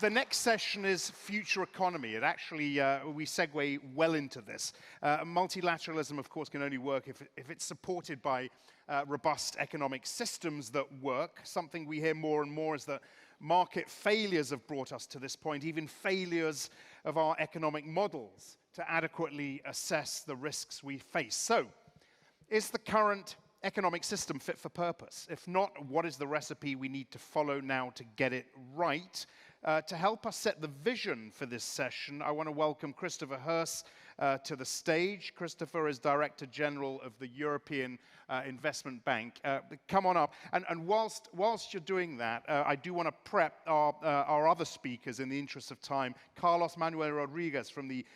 The next session is future economy. It actually, we segue well into this. Multilateralism, of course, can only work if it's supported by robust economic systems that work. Something we hear more and more is that market failures have brought us to this point, even failures of our economic models to adequately assess the risks we face. So, is the current economic system fit for purpose? If not, what is the recipe we need to follow now to get it right? To help us set the vision for this session, I want to welcome Christopher Hirst to the stage. Christopher is Director General of the European Investment Bank. Come on up. And whilst you're doing that, I do want to prep our other speakers in the interest of time. Carlos Manuel Rodriguez from the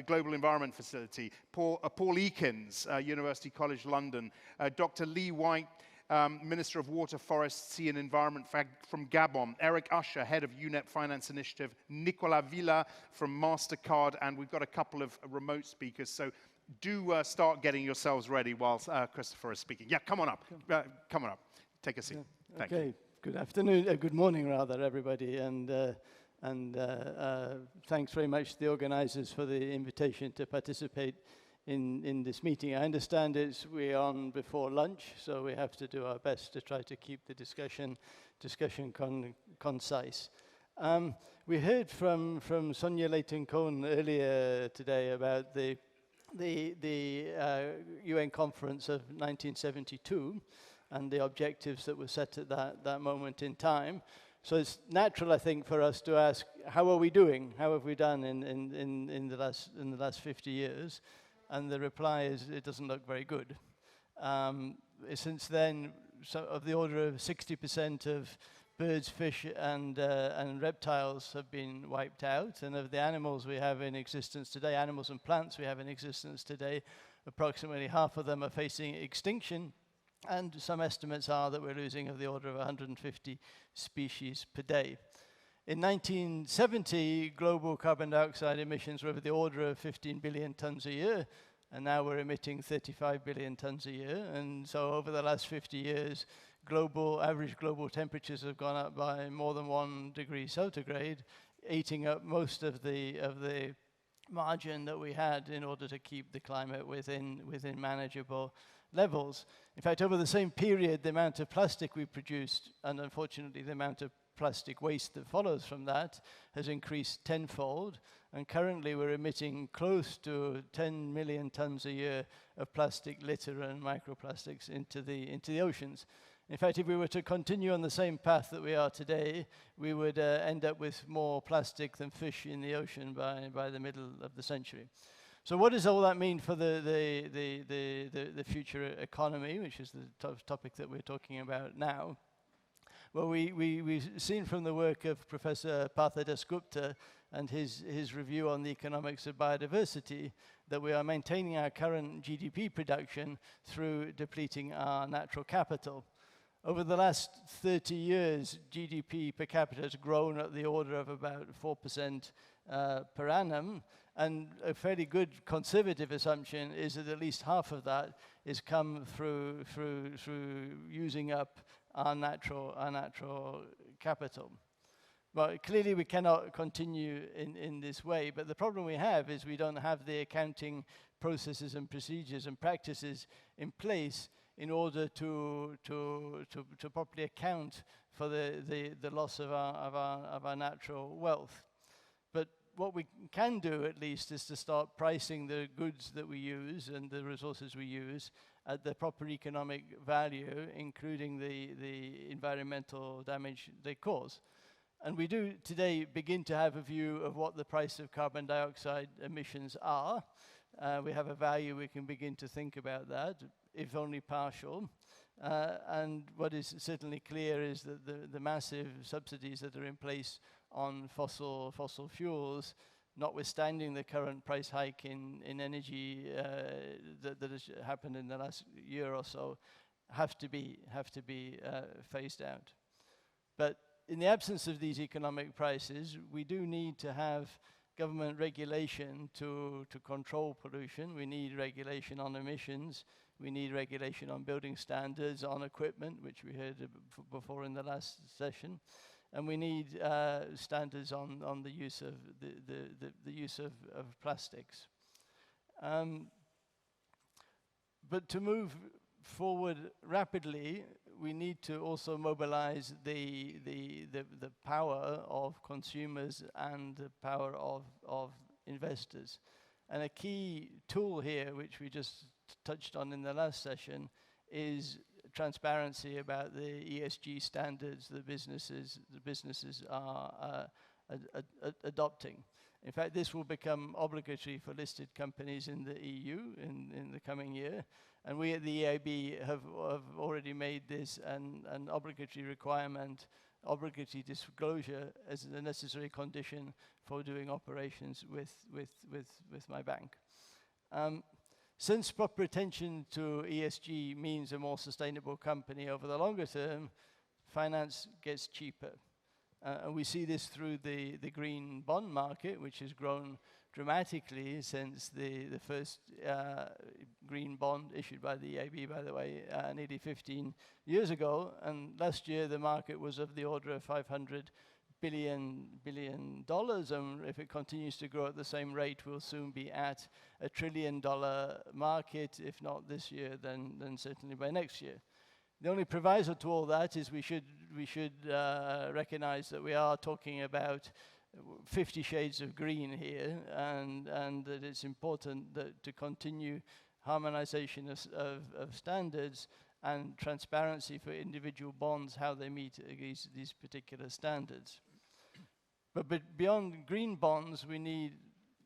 Global Environment Facility, Paul Ekins, University College London, Dr. Lee White, Minister of Water, Forest, Sea and Environment from Gabon, Eric Usher, Head of UNEP Finance Initiative, Nicolas Villa from MasterCard, and we've got a couple of remote speakers, so do start getting yourselves ready whilst Christopher is speaking. Yeah, come on up. Come on up. Take a seat. Yeah. Okay, good afternoon, good morning rather, everybody, and thanks very much to the organizers for the invitation to participate in this meeting. I understand we're on before lunch, so we have to do our best to try to keep the discussion concise. We heard from Sonia Layton-Cohn earlier today about the UN conference of 1972 and the objectives that were set at that moment in time. So it's natural, I think, for us to ask, how are we doing? How have we done in the last 50 years? And the reply is, it doesn't look very good. Since then, of the order of 60% of birds, fish, and reptiles have been wiped out. And of the animals we have in existence today, animals and plants we have in existence today, approximately half of them are facing extinction. And some estimates are that we're losing of the order of 150 species per day. In 1970, global carbon dioxide emissions were of the order of 15 billion tons a year, and now we're emitting 35 billion tons a year. And so over the last 50 years, average global temperatures have gone up by more than 1 degree centigrade, eating up most of the margin that we had in order to keep the climate within manageable levels. In fact, over the same period, the amount of plastic we produced, and unfortunately the amount of plastic waste that follows from that, has increased tenfold, and currently we're emitting close to 10 million tons a year of plastic litter and microplastics into the oceans. In fact, if we were to continue on the same path that we are today, we would end up with more plastic than fish in the ocean by the middle of the century. So what does all that mean for the future economy, which is the topic that we're talking about now? Well, we've seen from the work of Professor Partha Dasgupta and his review on the economics of biodiversity that we are maintaining our current GDP production through depleting our natural capital. Over the last 30 years, GDP per capita has grown at the order of about 4% per annum, and a fairly good conservative assumption is that at least half of that is come through using up our natural capital. But clearly we cannot continue in this way, but the problem we have is we don't have the accounting processes and procedures and practices in place in order to properly account for the loss of our natural wealth. But what we can do, at least, is to start pricing the goods that we use and the resources we use at the proper economic value, including the environmental damage they cause. And we do today begin to have a view of what the price of carbon dioxide emissions are. We have a value, we can begin to think about that, if only partial. And what is certainly clear is that the massive subsidies that are in place on fossil fuels, notwithstanding the current price hike in energy that has happened in the last year or so, have to be phased out. But in the absence of these economic prices, we do need to have government regulation to control pollution. We need regulation on emissions. We need regulation on building standards, on equipment, which we heard before in the last session. and we need standards on the use of the use of plastics. But to move forward rapidly, we need to also mobilize the power of consumers and the power of investors. And a key tool here, which we just touched on in the last session, is transparency about the ESG standards the businesses are adopting. In fact, this will become obligatory for listed companies in the EU in the coming year. And we at the EIB have already made this an obligatory requirement, obligatory disclosure as a necessary condition for doing operations with my bank. Since proper attention to ESG means a more sustainable company over the longer term, finance gets cheaper. And we see this through the green bond market, which has grown dramatically since the first green bond issued by the EIB, by the way, nearly 15 years ago. And last year, the market was of the order of $500 billion. And if it continues to grow at the same rate, we'll soon be at $1 trillion market, if not this year, then certainly by next year. The only proviso to all that is we should recognize that we are talking about 50 shades of green here, and that it's important that to continue harmonization of standards and transparency for individual bonds, how they meet these particular standards. But beyond green bonds, we need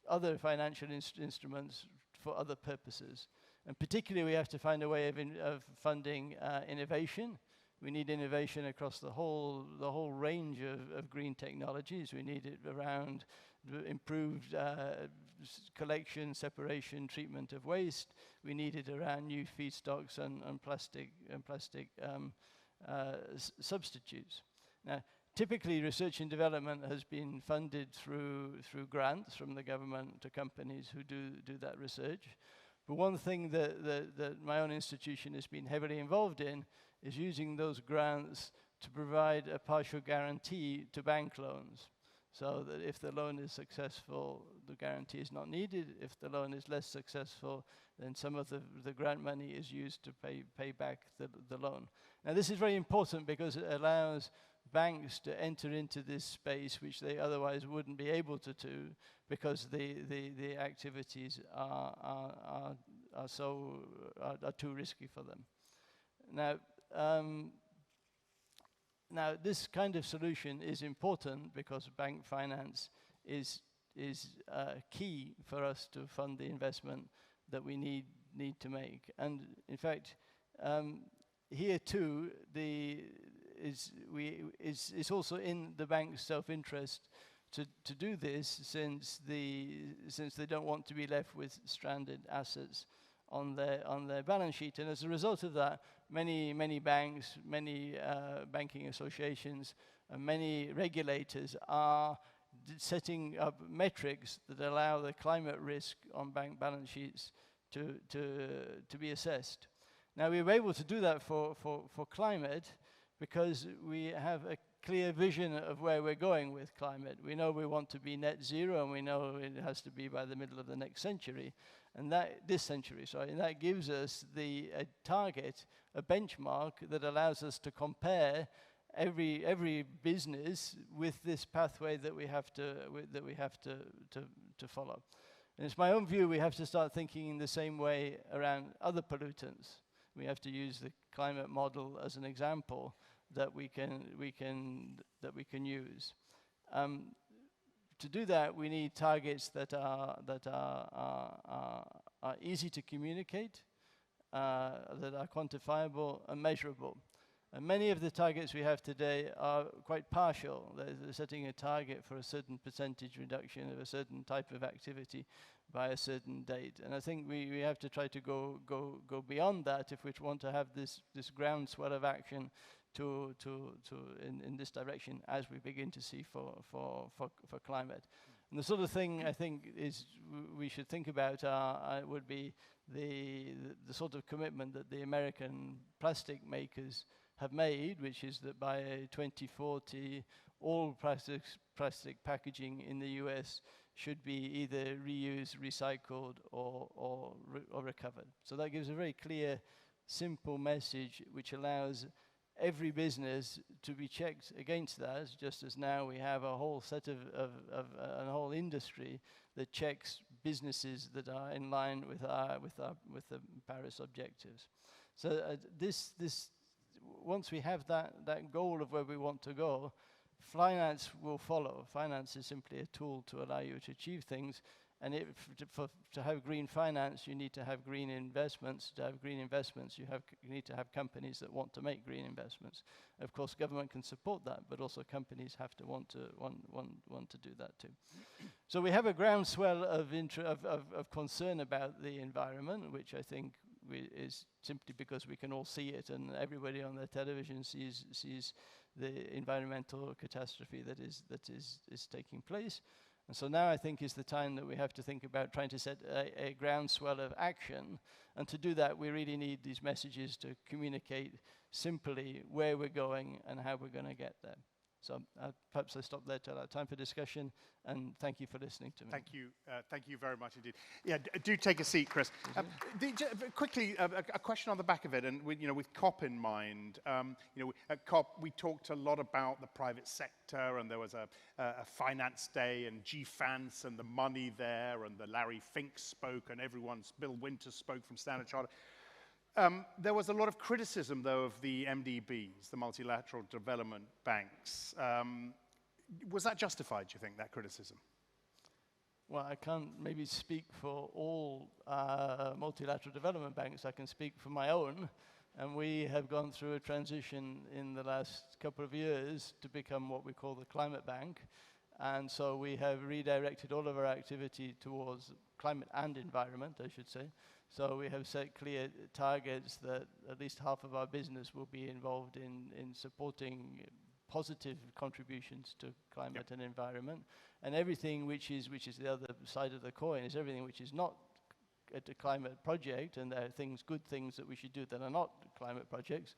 other financial instruments for other purposes. And particularly, we have to find a way of funding innovation. We need innovation across the whole range of green technologies. We need it around improved collection, separation, treatment of waste. We need it around new feedstocks and plastic substitutes. Now, typically, research and development has been funded through grants from the government to companies who do that research. But one thing that my own institution has been heavily involved in is using those grants to provide a partial guarantee to bank loans. So that if the loan is successful, the guarantee is not needed. If the loan is less successful, then some of the grant money is used to pay back the loan. Now, this is very important because it allows banks to enter into this space which they otherwise wouldn't be able to do because the activities are too risky for them. Now, this kind of solution is important because bank finance is key for us to fund the investment that we need to make. And in fact, here too, it's also in the bank's self-interest to do this, since they don't want to be left with stranded assets on their balance sheet. And as a result of that, many banks, many banking associations, and many regulators are setting up metrics that allow the climate risk on bank balance sheets to be assessed. Now, we were able to do that for climate because we have a clear vision of where we're going with climate. We know we want to be net zero, and we know it has to be by the middle of the next century, and this century, and that gives us a target, a benchmark that allows us to compare every business with this pathway that we have to follow. And it's my own view we have to start thinking in the same way around other pollutants. We have to use the climate model as an example that we can use. To do that, we need targets that are easy to communicate, that are quantifiable and measurable. And many of the targets we have today are quite partial. They're setting a target for a certain percentage reduction of a certain type of activity by a certain date. And I think we have to try to go beyond that if we want to have this groundswell of action in this direction, as we begin to see for climate. And the sort of thing I think is we should think about would be the sort of commitment that the American plastic makers have made, which is that by 2040, all plastic packaging in the US should be either reused, recycled, or recovered. So that gives a very clear, simple message which allows every business to be checked against that, just as now we have a whole set of a whole industry that checks businesses that are in line with the Paris objectives. So once we have that goal of where we want to go, finance will follow. Finance is simply a tool to allow you to achieve things. And to have green finance, you need to have green investments. To have green investments, you need to have companies that want to make green investments. Of course, government can support that, but also companies have to want to do that too. So we have a groundswell of concern about the environment, which I think is simply because we can all see it, and everybody on their television sees the environmental catastrophe that is taking place. And so now I think is the time that we have to think about trying to set a groundswell of action. And to do that, we really need these messages to communicate simply where we're going and how we're going to get there. So perhaps I stop there to allow time for discussion, and thank you for listening to me. Thank you very much indeed. Yeah, do take a seat, Chris. Quickly, a question on the back of it, and with COP in mind. At COP we talked a lot about the private sector, and there was a finance day, and GFANS and the money there, and the Larry Fink spoke, and Bill Winters spoke from Standard Chartered. There was a lot of criticism, though, of the MDBs, the multilateral development banks. Was that justified, do you think, that criticism? Well, I can't maybe speak for all multilateral development banks. I can speak for my own. And we have gone through a transition in the last couple of years to become what we call the climate bank. And so we have redirected all of our activity towards climate and environment, I should say. So we have set clear targets that at least half of our business will be involved in supporting positive contributions to climate and environment. And everything which is the other side of the coin is everything which is not a climate project, and there are good things that we should do that are not climate projects,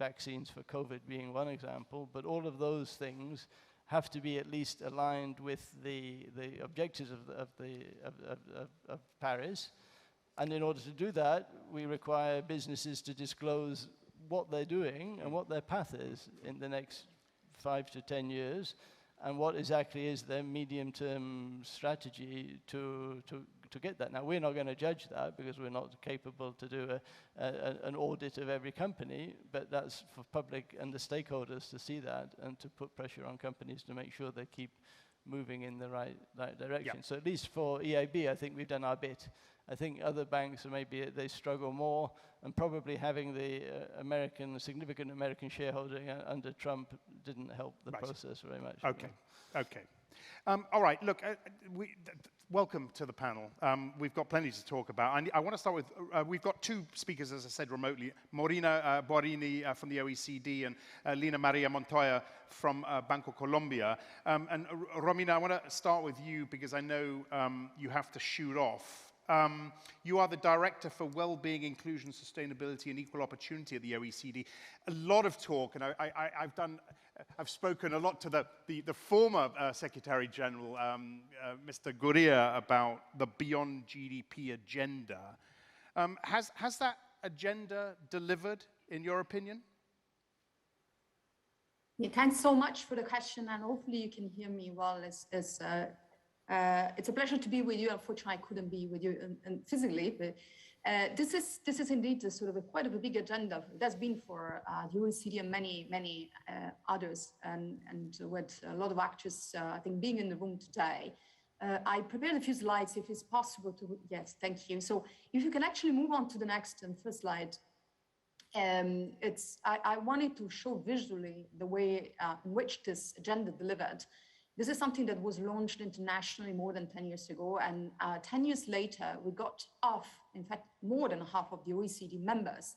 vaccines for COVID being one example, but all of those things have to be at least aligned with the objectives of Paris. And in order to do that, we require businesses to disclose what they're doing and what their path is in the next 5 to 10 years, and what exactly is their medium-term strategy to get that. Now, we're not going to judge that because we're not capable to do an audit of every company, but that's for public and the stakeholders to see that and to put pressure on companies to make sure they keep moving in the right direction. Yep. So at least for EIB, I think we've done our bit. I think other banks, maybe they struggle more, and probably having the significant American shareholding under Trump didn't help the process very much. Okay. All right, look, welcome to the panel. We've got plenty to talk about. I want to start with, we've got two speakers, as I said, remotely. Morina Borini from the OECD and Lina Maria Montoya from Banco Colombia. And Romina, I want to start with you because I know you have to shoot off. You are the Director for Wellbeing, Inclusion, Sustainability and Equal Opportunity at the OECD. A lot of talk, and I've spoken a lot to the former Secretary General, Mr. Gurria, about the Beyond GDP agenda. Has that agenda delivered, in your opinion? Yeah, thanks so much for the question, and hopefully you can hear me well. It's a pleasure to be with you. Unfortunately, I couldn't be with you physically, but this is indeed quite a big agenda. It has been for the OECD and many others, and with a lot of actors, I think, being in the room today. I prepared a few slides, if it's possible to. Yes, thank you. So if you can actually move on to the next and first slide. I wanted to show visually the way in which this agenda delivered. This is something that was launched internationally more than 10 years ago, and 10 years later, we got in fact, more than half of the OECD members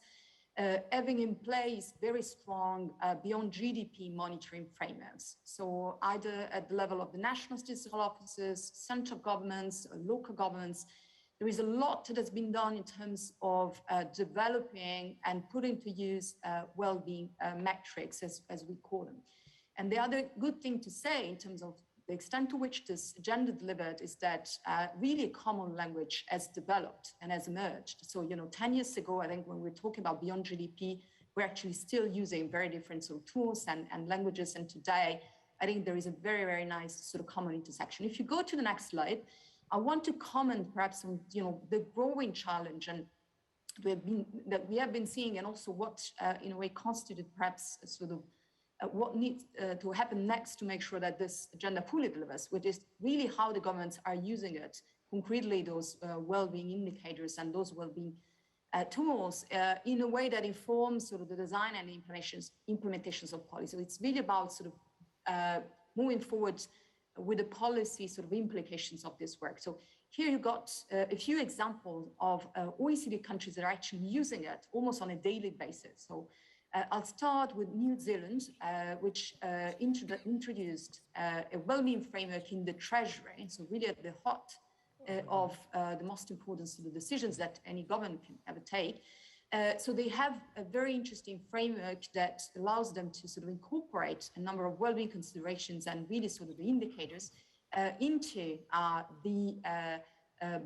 having in place very strong beyond GDP monitoring frameworks. So either at the level of the national statistical offices, central governments, or local governments, there is a lot that has been done in terms of developing and putting to use well-being metrics, as we call them. And the other good thing to say in terms of the extent to which this agenda delivered is that really a common language has developed and has emerged. So, 10 years ago, I think when we're talking about beyond GDP, we're actually still using very different sort of tools and languages. And today, I think there is a very, very nice sort of common intersection. If you go to the next slide, I want to comment perhaps on, the growing challenge and that we have been seeing, and also what, in a way, constituted perhaps a sort of what needs to happen next to make sure that this agenda fully delivers, which is really how the governments are using it, concretely those well-being indicators and those well-being tools in a way that informs sort of the design and implementations of policy. So it's really about sort of moving forward with the policy sort of implications of this work. So here you got a few examples of OECD countries that are actually using it almost on a daily basis. So I'll start with New Zealand, which introduced a well-being framework in the Treasury, so really at the heart of the most important sort of decisions that any government can ever take. So they have a very interesting framework that allows them to sort of incorporate a number of well-being considerations and really sort of the indicators into the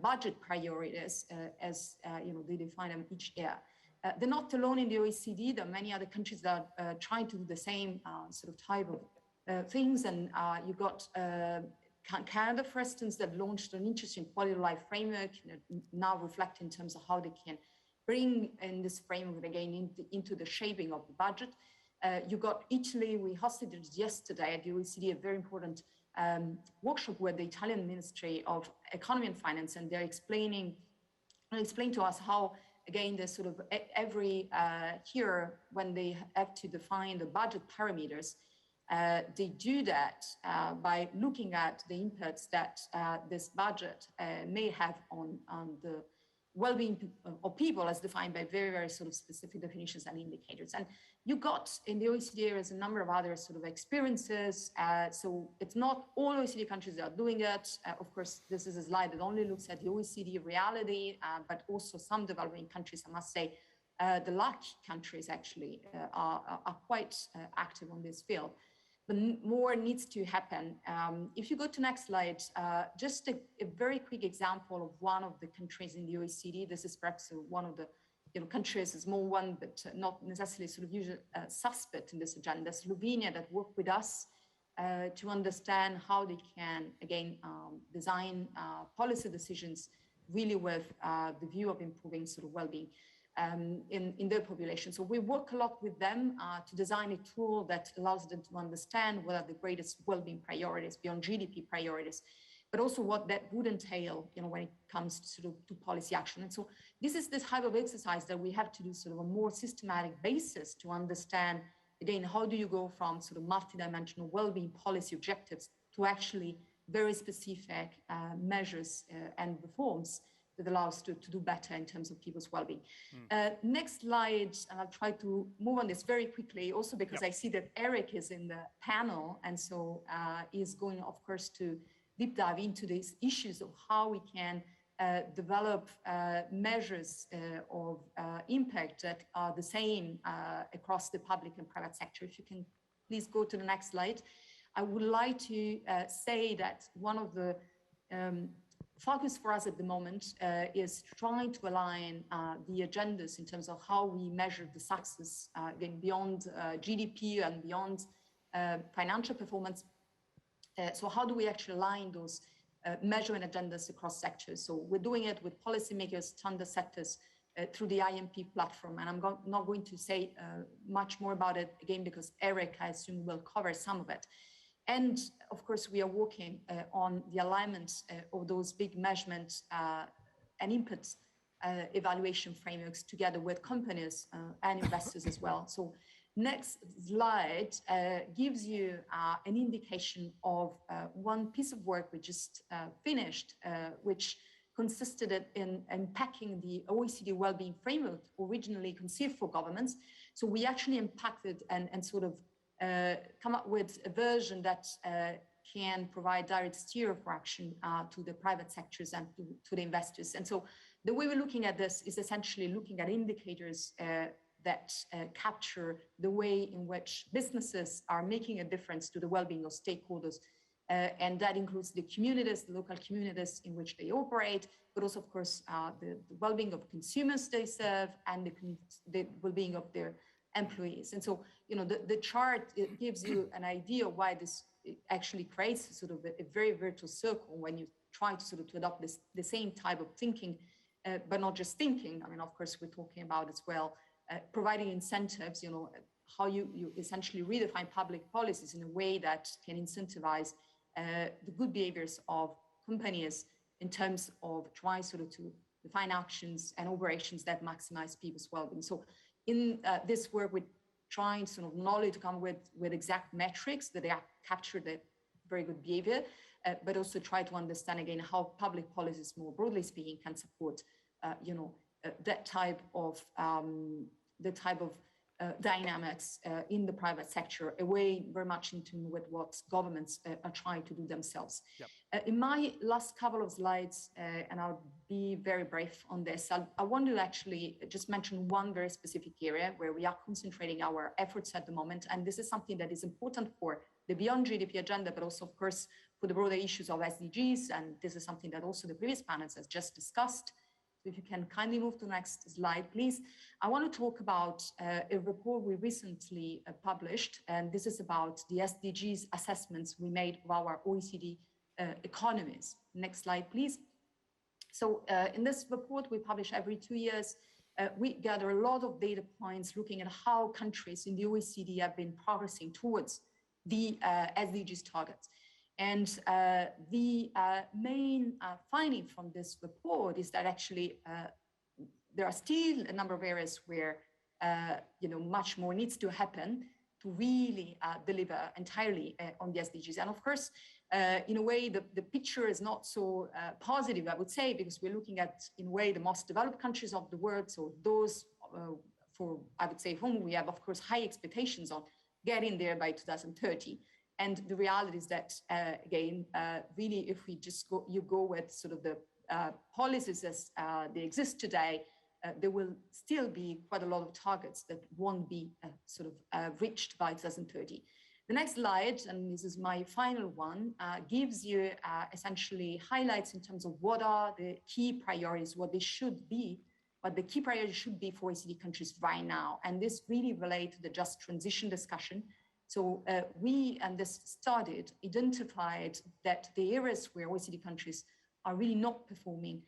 budget priorities as they define them each year. They're not alone in the OECD. There are many other countries that are trying to do the same sort of type of things. And you got Canada, for instance, that launched an interesting quality of life framework, now reflect in terms of how they can bring in this framework again into the shaping of the budget. You got Italy. We hosted it yesterday at the OECD, a very important workshop with the Italian Ministry of Economy and Finance, and they're explain to us how, again, there's sort of every year when they have to define the budget parameters, they do that by looking at the inputs that this budget may have on the well-being of people as defined by very, very sort of specific definitions and indicators. And you got in the OECD areas a number of other sort of experiences. So it's not all OECD countries that are doing it. Of course, this is a slide that only looks at the OECD reality, but also some developing countries, I must say, the LAC countries actually are quite active on this field. But more needs to happen. If you go to next slide, just a very quick example of one of the countries in the OECD. This is perhaps one of the countries, a small one, but not necessarily sort of usual suspect in this agenda. Slovenia, that worked with us to understand how they can, again, design policy decisions really with the view of improving sort of well-being in their population. So we work a lot with them to design a tool that allows them to understand what are the greatest well-being priorities beyond GDP priorities, but also what that would entail, when it comes to sort of to policy action. And so this is this type of exercise that we have to do sort of a more systematic basis to understand, again, how do you go from sort of multidimensional well-being policy objectives to actually very specific measures and reforms that allow us to do better in terms of people's well-being. Next slide, and I'll try to move on this very quickly, also because I see that Eric is in the panel, and so is going, of course, to deep dive into these issues of how we can develop measures of impact that are the same across the public and private sector. If you can please go to the next slide. I would like to say that one of the focus for us at the moment is trying to align the agendas in terms of how we measure the success again beyond GDP and beyond financial performance. So how do we actually align those measurement agendas across sectors? So we're doing it with policymakers, standard sectors through the IMP platform. And I'm not going to say much more about it again, because Eric, I assume, will cover some of it. And of course, we are working on the alignment of those big measurement and input evaluation frameworks together with companies and investors as well. So next slide gives you an indication of one piece of work we just finished, which consisted in unpacking the OECD Wellbeing Framework originally conceived for governments. So we actually impacted and sort of come up with a version that can provide direct steer for action to the private sectors and to the investors. And so the way we're looking at this is essentially looking at indicators that capture the way in which businesses are making a difference to the well-being of stakeholders. And that includes the communities, the local communities in which they operate, but also, of course, the well-being of consumers they serve and the well-being of their employees. And so, the chart, it gives you an idea why this actually creates sort of a very virtuous circle when you try to sort of to adopt the same type of thinking, but not just thinking. I mean, of course, we're talking about as well providing incentives, how you essentially redefine public policies in a way that can incentivize the good behaviors of companies in terms of trying sort of to define actions and operations that maximize people's well-being. So in this work, we're trying sort of not only to come with exact metrics that they capture the very good behavior, but also try to understand again how public policies, more broadly speaking, can support, that type of dynamics in the private sector, away very much into with what governments are trying to do themselves. Yep. In my last couple of slides, and I'll be very brief on this, I want to actually just mention one very specific area where we are concentrating our efforts at the moment. And this is something that is important for the Beyond GDP agenda, but also, of course, for the broader issues of SDGs. And this is something that also the previous panels has just discussed. So if you can kindly move to the next slide, please. I want to talk about a report we recently published, and this is about the SDGs assessments we made of our OECD economies. Next slide, please. So in this report we publish every 2 years, we gather a lot of data points looking at how countries in the OECD have been progressing towards the SDGs targets. And the main finding from this report is that actually there are still a number of areas where much more needs to happen to really deliver entirely on the SDGs. And of course, in a way, the picture is not so positive, I would say, because we're looking at, in a way, the most developed countries of the world. So those, I would say, whom we have, of course, high expectations on getting there by 2030. And the reality is that, again, really, if we just go with sort of the policies as they exist today, there will still be quite a lot of targets that won't be reached by 2030. The next slide, and this is my final one, gives you essentially highlights in terms of what are the key priorities, what they should be, what the key priorities should be for OECD countries right now. And this really relates to the just transition discussion. So we, and this started, identified that the areas where OECD countries are really not performing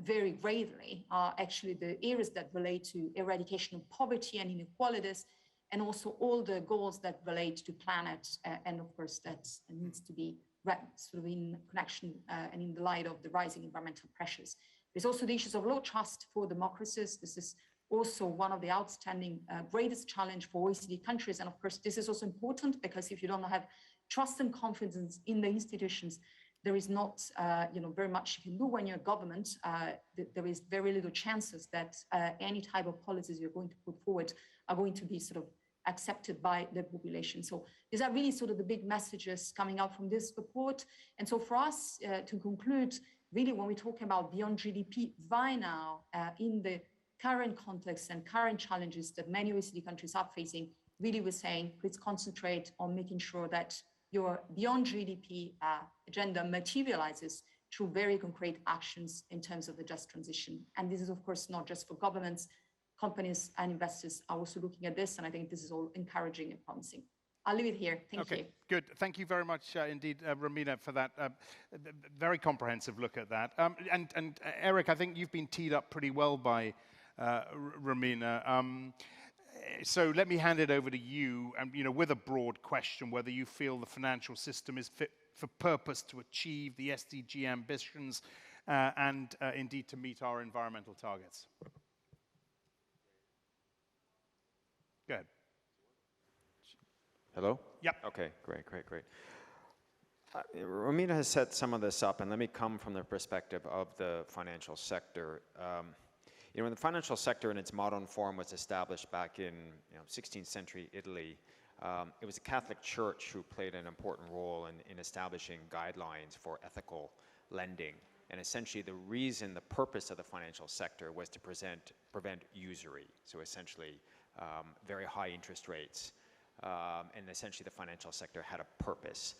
very greatly are actually the areas that relate to eradication of poverty and inequalities, and also all the goals that relate to planet, and of course that needs to be read sort of in connection and in the light of the rising environmental pressures. There's also the issues of low trust for democracies. This is also one of the outstanding greatest challenge for OECD countries. And of course, this is also important because if you don't have trust and confidence in the institutions, there is not very much you can do when you're a government. There is very little chances that any type of policies you're going to put forward are going to be sort of accepted by the population. So these are really sort of the big messages coming out from this report. And so for us to conclude, really when we're talking about beyond GDP right now in the current context and current challenges that many OECD countries are facing, really we're saying, please concentrate on making sure that your beyond GDP agenda materializes through very concrete actions in terms of the just transition. And this is, of course, not just for governments, companies and investors are also looking at this. And I think this is all encouraging and promising. I'll leave it here. Thank you. Good. Thank you very much indeed, Romina, for that very comprehensive look at that. And Eric, I think you've been teed up pretty well by Romina. So let me hand it over to you, and with a broad question, whether you feel the financial system is fit for purpose to achieve the SDG ambitions and indeed to meet our environmental targets. Go ahead. Hello? Yep. Okay, great. Romina has set some of this up, and let me come from the perspective of the financial sector. When the financial sector in its modern form was established back in 16th century Italy, it was the Catholic Church who played an important role in establishing guidelines for ethical lending. And essentially the purpose of the financial sector was to prevent usury. So essentially very high interest rates, and essentially the financial sector had a purpose.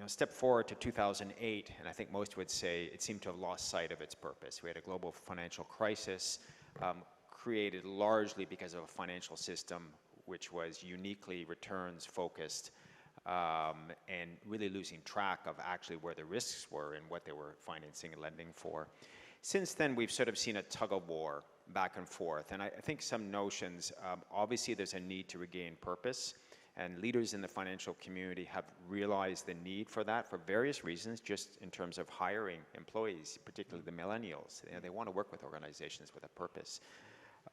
Step forward to 2008, and I think most would say it seemed to have lost sight of its purpose. We had a global financial crisis created largely because of a financial system which was uniquely returns focused and really losing track of actually where the risks were and what they were financing and lending for. Since then, we've sort of seen a tug of war back and forth, and I think some notions, obviously there's a need to regain purpose, and leaders in the financial community have realized the need for that for various reasons, just in terms of hiring employees, particularly the millennials. They want to work with organizations with a purpose.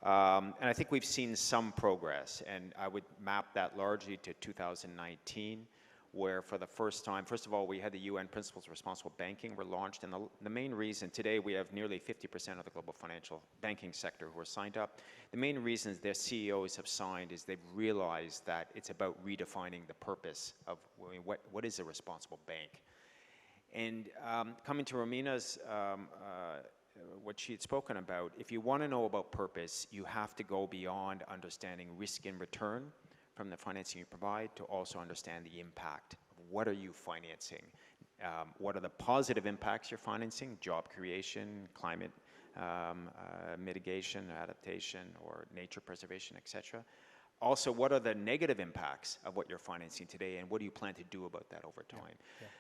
And I think we've seen some progress, and I would map that largely to 2019, where for the first time, first of all, we had the UN Principles of Responsible Banking were launched, and the main reason, today we have nearly 50% of the global financial banking sector who are signed up. The main reasons their CEOs have signed is they've realized that it's about redefining the purpose of what is a responsible bank. And coming to Romina's, what she had spoken about, if you want to know about purpose, you have to go beyond understanding risk and return from the financing you provide to also understand the impact of what are you financing. What are the positive impacts you're financing? Job creation, climate mitigation, adaptation, or nature preservation, etc. Also, what are the negative impacts of what you're financing today, and what do you plan to do about that over time?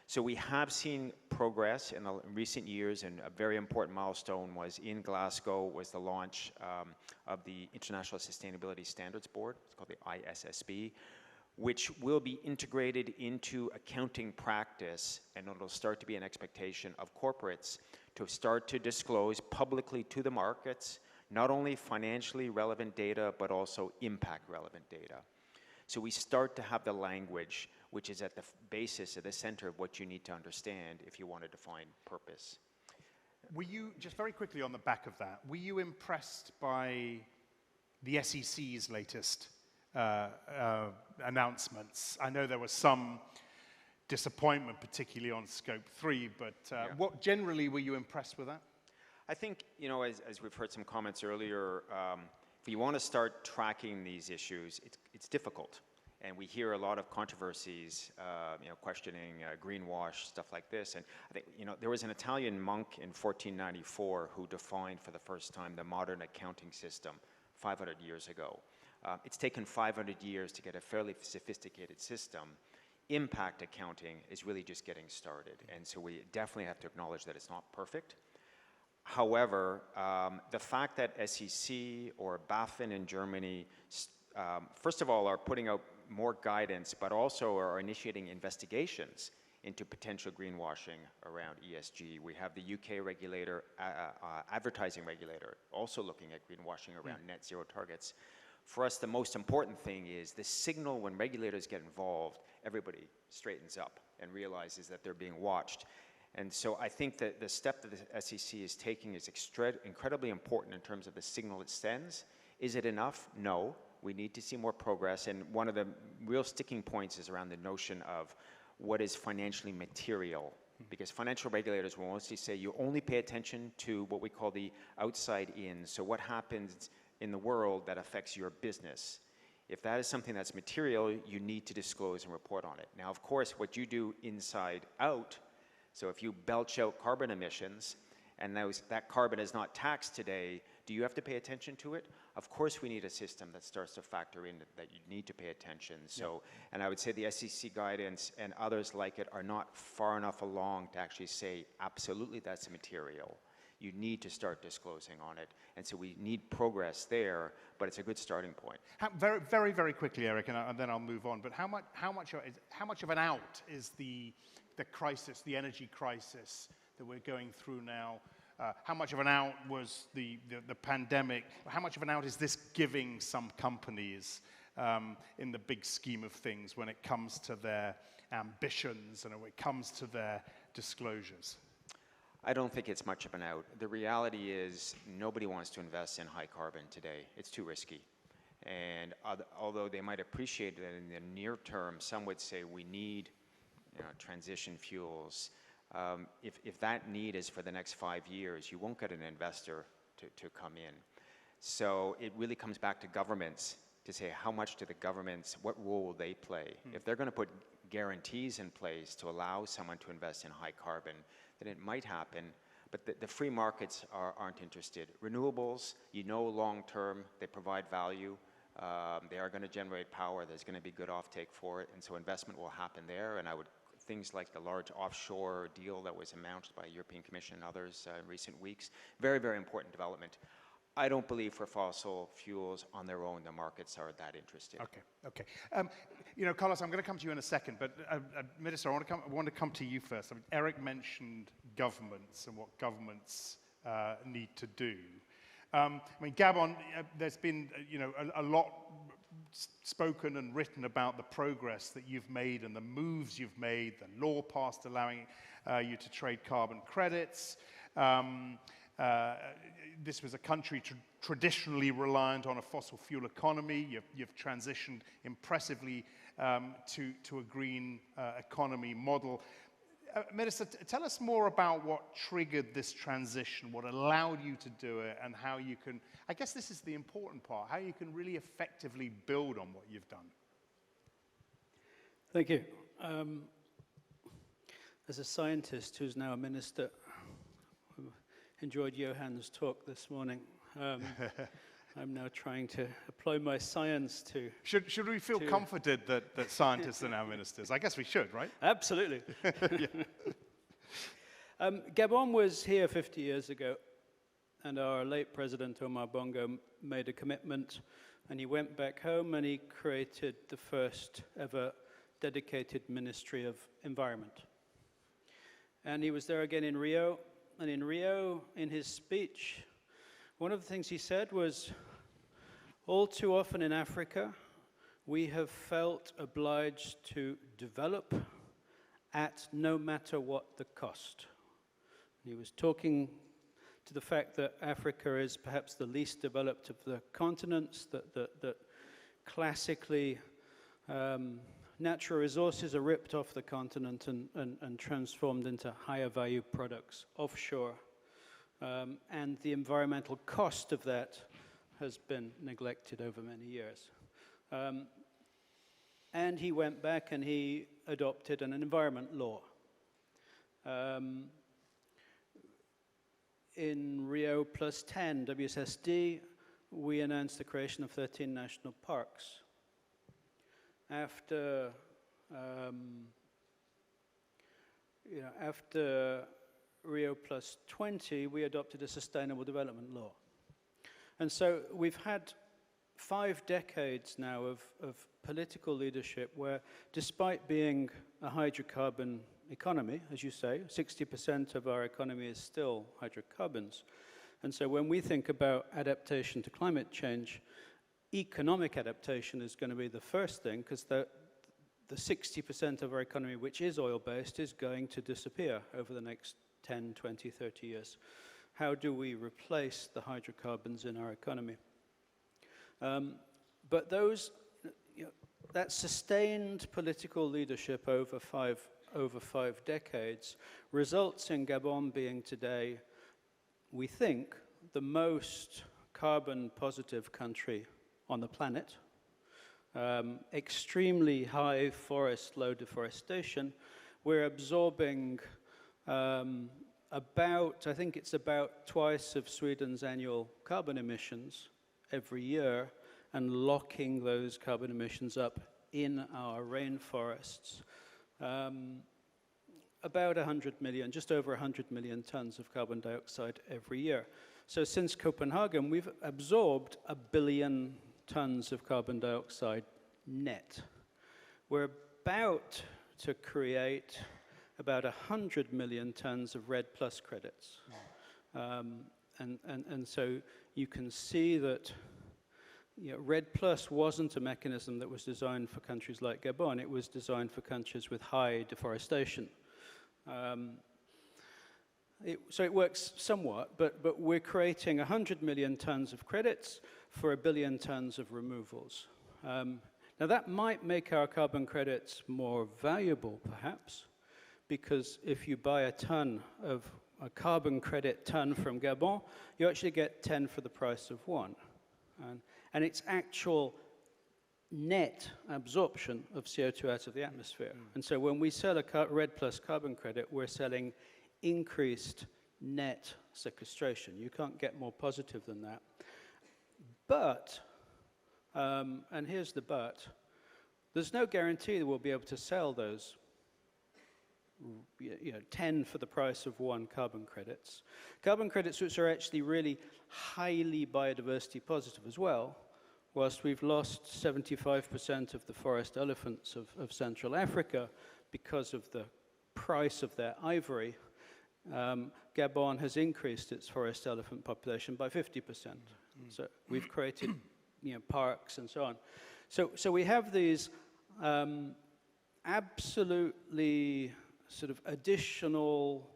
So we have seen progress in the recent years, and a very important milestone was in Glasgow was the launch of the International Sustainability Standards Board. It's called the ISSB, which will be integrated into accounting practice, and it'll start to be an expectation of corporates to start to disclose publicly to the markets not only financially relevant data, but also impact relevant data. So we start to have the language which is at the basis, at the center of what you need to understand if you want to define purpose. Were you, just very quickly on the back of that, were you impressed by the SEC's latest announcements? I know there was some disappointment, particularly on Scope 3, but what generally were you impressed with that? I think, as we've heard some comments earlier, if you want to start tracking these issues, it's difficult. And we hear a lot of controversies, questioning greenwash, stuff like this. And I think, there was an Italian monk in 1494 who defined for the first time the modern accounting system 500 years ago. It's taken 500 years to get a fairly sophisticated system. Impact accounting is really just getting started. And so we definitely have to acknowledge that it's not perfect. However, the fact that SEC or BaFin in Germany, first of all, are putting out more guidance, but also are initiating investigations into potential greenwashing around ESG. We have the UK regulator, advertising regulator, also looking at greenwashing around net zero targets. For us, the most important thing is the signal when regulators get involved, everybody straightens up and realizes that they're being watched. And so I think that the step that the SEC is taking is incredibly important in terms of the signal it sends. Is it enough? No. We need to see more progress. And one of the real sticking points is around the notion of what is financially material. Because financial regulators will mostly say you only pay attention to what we call the outside in. So what happens in the world that affects your business. If that is something that's material, you need to disclose and report on it. Now, of course, what you do inside out, so if you belch out carbon emissions and that carbon is not taxed today, do you have to pay attention to it? Of course we need a system that starts to factor in that you need to pay attention. So, and I would say the SEC guidance and others like it are not far enough along to actually say, absolutely that's material. You need to start disclosing on it. And so we need progress there, but it's a good starting point. Very, very, very quickly, Eric, and then I'll move on, but how much of an out is the crisis, the energy crisis that we're going through now? How much of an out was the pandemic? How much of an out is this giving some companies in the big scheme of things when it comes to their ambitions and when it comes to their disclosures? I don't think it's much of an out. The reality is nobody wants to invest in high carbon today. It's too risky. And although they might appreciate that in the near term, some would say we need transition fuels. If that need is for the next 5 years, you won't get an investor to come in. So it really comes back to governments to say how much do the governments, what role will they play? If they're going to put guarantees in place to allow someone to invest in high carbon, then it might happen. But the free markets aren't interested. Renewables, you know, long term, they provide value. They are going to generate power. There's going to be good offtake for it, and so investment will happen there. And things like the large offshore deal that was announced by European Commission and others in recent weeks, very, very important development. I don't believe for fossil fuels on their own, the markets are that interested. Okay, okay. You know, Carlos, I'm going to come to you in a second, but Minister, I want to come to you first. I mean, Eric mentioned governments and what governments need to do. I mean, Gabon, there's been, you know, a lot spoken and written about the progress that you've made and the moves you've made, the law passed allowing you to trade carbon credits. This was a country traditionally reliant on a fossil fuel economy. You've transitioned impressively to a green economy model. Minister, tell us more about what triggered this transition, what allowed you to do it, and how you can, I guess this is the important part, how you can really effectively build on what you've done. Thank you. As a scientist who's now a minister, enjoyed Johann's talk this morning. I'm now trying to apply my science to... Should we feel comforted that scientists are now ministers? I guess we should, right? Absolutely. Gabon was here 50 years ago, and our late president, Omar Bongo, made a commitment, and he went back home and he created the first ever dedicated Ministry of Environment. And he was there again in Rio, and in Rio, in his speech, one of the things he said was, all too often in Africa, we have felt obliged to develop at no matter what the cost. He was talking to the fact that Africa is perhaps the least developed of the continents, that classically natural resources are ripped off the continent and transformed into higher value products offshore. And the environmental cost of that has been neglected over many years. And he went back and he adopted an environment law. In Rio Plus 10 WSSD, we announced the creation of 13 national parks. After Rio Plus 20, we adopted a sustainable development law. And so we've had 5 decades now of political leadership where, despite being a hydrocarbon economy, as you say, 60% of our economy is still hydrocarbons. And so when we think about adaptation to climate change, economic adaptation is going to be the first thing, because the 60% of our economy which is oil-based is going to disappear over the next 10, 20, 30 years. How do we replace the hydrocarbons in our economy? But that sustained political leadership over five decades results in Gabon being today, we think, the most carbon positive country on the planet. Extremely high forest, low deforestation. We're absorbing I think it's about twice of Sweden's annual carbon emissions every year, and locking those carbon emissions up in our rainforests. About 100 million, just over 100 million tons of carbon dioxide every year. So since Copenhagen, we've absorbed 1 billion tons of carbon dioxide net. We're about to create about 100 million tons of REDD+ credits. And so you can see that REDD+ wasn't a mechanism that was designed for countries like Gabon. It was designed for countries with high deforestation. So it works somewhat, but we're creating 100 million tons of credits for 1 billion tons of removals. Now that might make our carbon credits more valuable, perhaps, because if you buy a carbon credit ton from Gabon, you actually get 10 for the price of 1. and its actual net absorption of CO2 out of the atmosphere. And so when we sell a RED plus carbon credit, we're selling increased net sequestration. You can't get more positive than that. But, and here's the but, there's no guarantee that we'll be able to sell those 10 for the price of 1 carbon credits. Carbon credits which are actually really highly biodiversity positive as well, whilst we've lost 75% of the forest elephants of Central Africa because of the price of their ivory, Gabon has increased its forest elephant population by 50%. So we've created parks and so on. So we have these absolutely sort of additional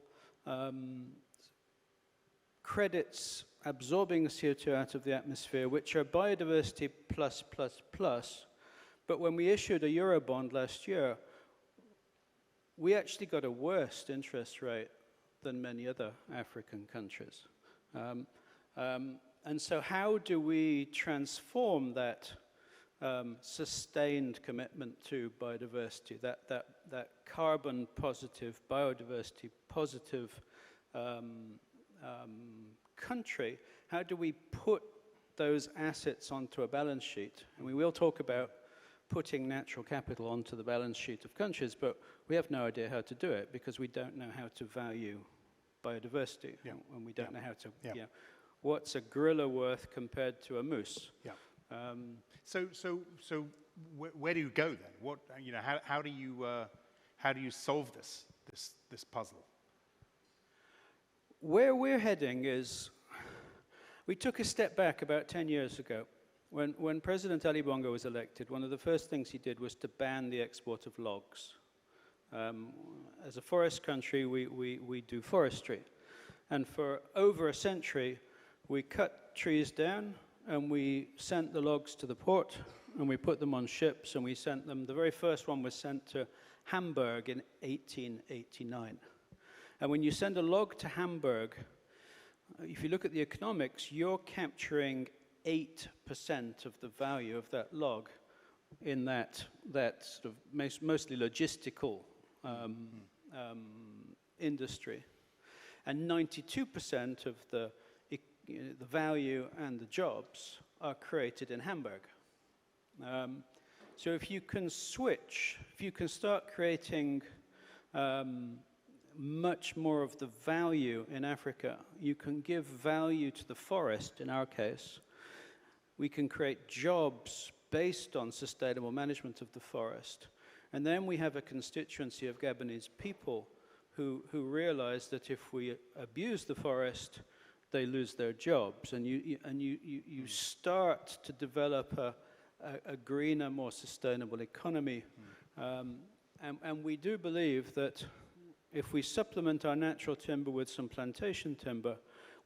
credits absorbing CO2 out of the atmosphere, which are biodiversity plus, plus, plus. But when we issued a Eurobond last year, we actually got a worse interest rate than many other African countries. And so how do we transform that sustained commitment to biodiversity, that carbon positive, biodiversity positive country, how do we put those assets onto a balance sheet? And we will talk about putting natural capital onto the balance sheet of countries, but we have no idea how to do it because we don't know how to value biodiversity, and we don't know how to, what's a gorilla worth compared to a moose? Yeah. So where do you go then? What, how do you solve this puzzle? Where we're heading is, we took a step back about 10 years ago. When President Ali Bongo was elected, one of the first things he did was to ban the export of logs. As a forest country, we do forestry. And for over a century, we cut trees down, and we sent the logs to the port, and we put them on ships, and we sent them. The very first one was sent to Hamburg in 1889. And when you send a log to Hamburg, if you look at the economics, you're capturing 8% of the value of that log in that sort of mostly logistical industry. And 92% of the value and the jobs are created in Hamburg. So if you can switch, if you can start creating much more of the value in Africa, you can give value to the forest, in our case. We can create jobs based on sustainable management of the forest. And then we have a constituency of Gabonese people who realize that if we abuse the forest, they lose their jobs. And you start to develop a greener, more sustainable economy. And we do believe that if we supplement our natural timber with some plantation timber,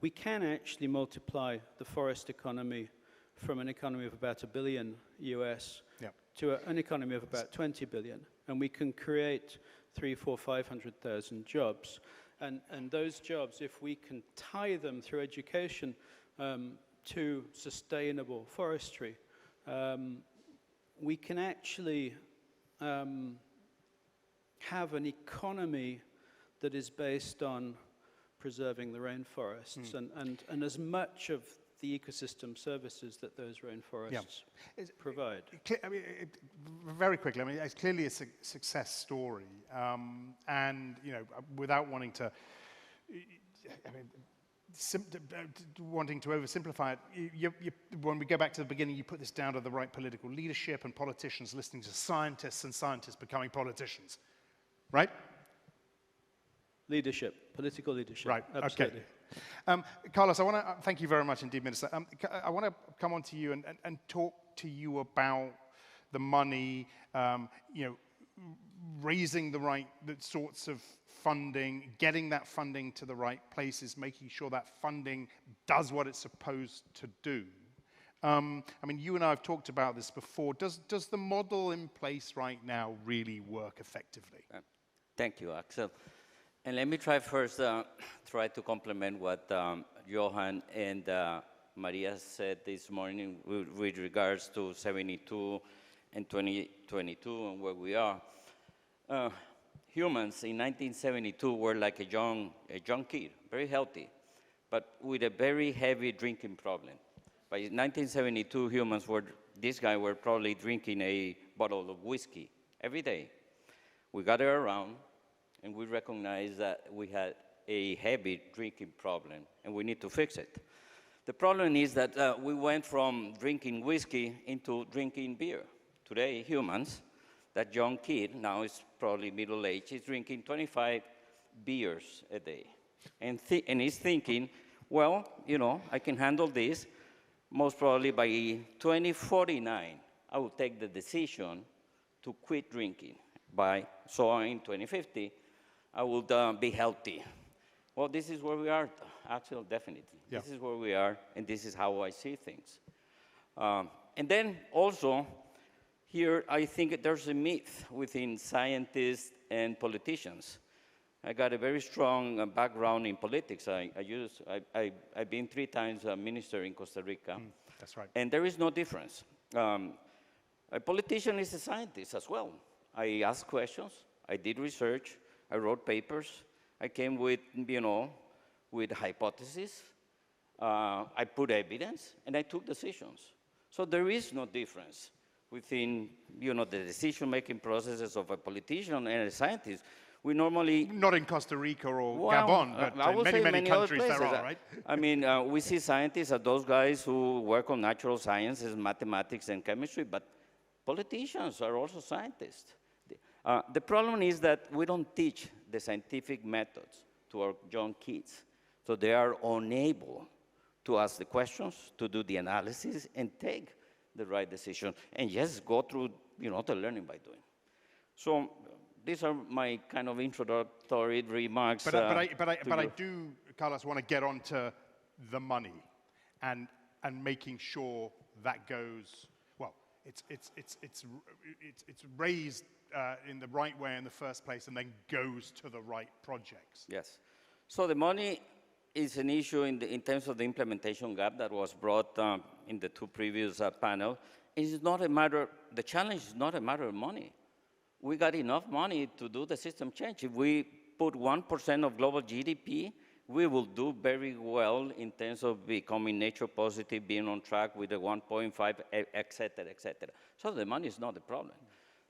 we can actually multiply the forest economy from an economy of about $1 billion US to an economy of about 20 billion. And we can create 500,000 jobs. And those jobs, if we can tie them through education to sustainable forestry, we can actually have an economy that is based on preserving the rainforests and as much of the ecosystem services that those rainforests provide. I mean, very quickly, I mean, it's clearly a success story, and without wanting to, wanting to oversimplify it, when we go back to the beginning, you put this down to the right political leadership and politicians listening to scientists and scientists becoming politicians, right? Leadership, political leadership. Right, absolutely. Okay. Carlos, I want to thank you very much indeed, Minister. I want to come on to you and talk to you about the money, raising the sorts of funding, getting that funding to the right places, making sure that funding does what it's supposed to do. I mean, you and I have talked about this before. Does the model in place right now really work effectively? Thank you, Axel. And let me try first try to complement what Johan and Maria said this morning with regards to 72 and 2022 and where we are. Humans in 1972 were like a young kid, very healthy, but with a very heavy drinking problem. By 1972, humans were probably drinking a bottle of whiskey every day. We got around, and we recognized that we had a heavy drinking problem, and we need to fix it. The problem is that we went from drinking whiskey into drinking beer. Today, humans, that young kid, now is probably middle-aged, is drinking 25 beers a day. And he's thinking, well, you know, I can handle this. Most probably by 2049, I will take the decision to quit drinking. So in 2050, I will be healthy. Well, this is where we are, Axel, definitely. Yeah. This is where we are, and this is how I see things. And then also, here, I think there's a myth within scientists and politicians. I got a very strong background in politics. I've been 3 times a minister in Costa Rica. That's right. And there is no difference. A politician is a scientist as well. I asked questions, I did research, I wrote papers, I came with, you know, with hypotheses, I put evidence, and I took decisions. So there is no difference within, you know, the decision-making processes of a politician and a scientist. We normally... Not in Costa Rica or Gabon, but in many countries there are, right? I mean, we see scientists as those guys who work on natural sciences, mathematics, and chemistry, but politicians are also scientists. The problem is that we don't teach the scientific methods to our young kids, so they are unable to ask the questions, to do the analysis, and take the right decision, and yes, go through, you know, the learning by doing. So these are my kind of introductory remarks. But I do, Carlos, want to get on to the money and making sure that goes, well, it's raised in the right way in the first place and then goes to the right projects. Yes. So the money is an issue in terms of the implementation gap that was brought in the 2 previous panels. It's not a matter, the challenge is not a matter of money. We got enough money to do the system change. If we put 1% of global GDP, we will do very well in terms of becoming nature positive, being on track with the 1.5, et cetera, et cetera. So the money is not the problem.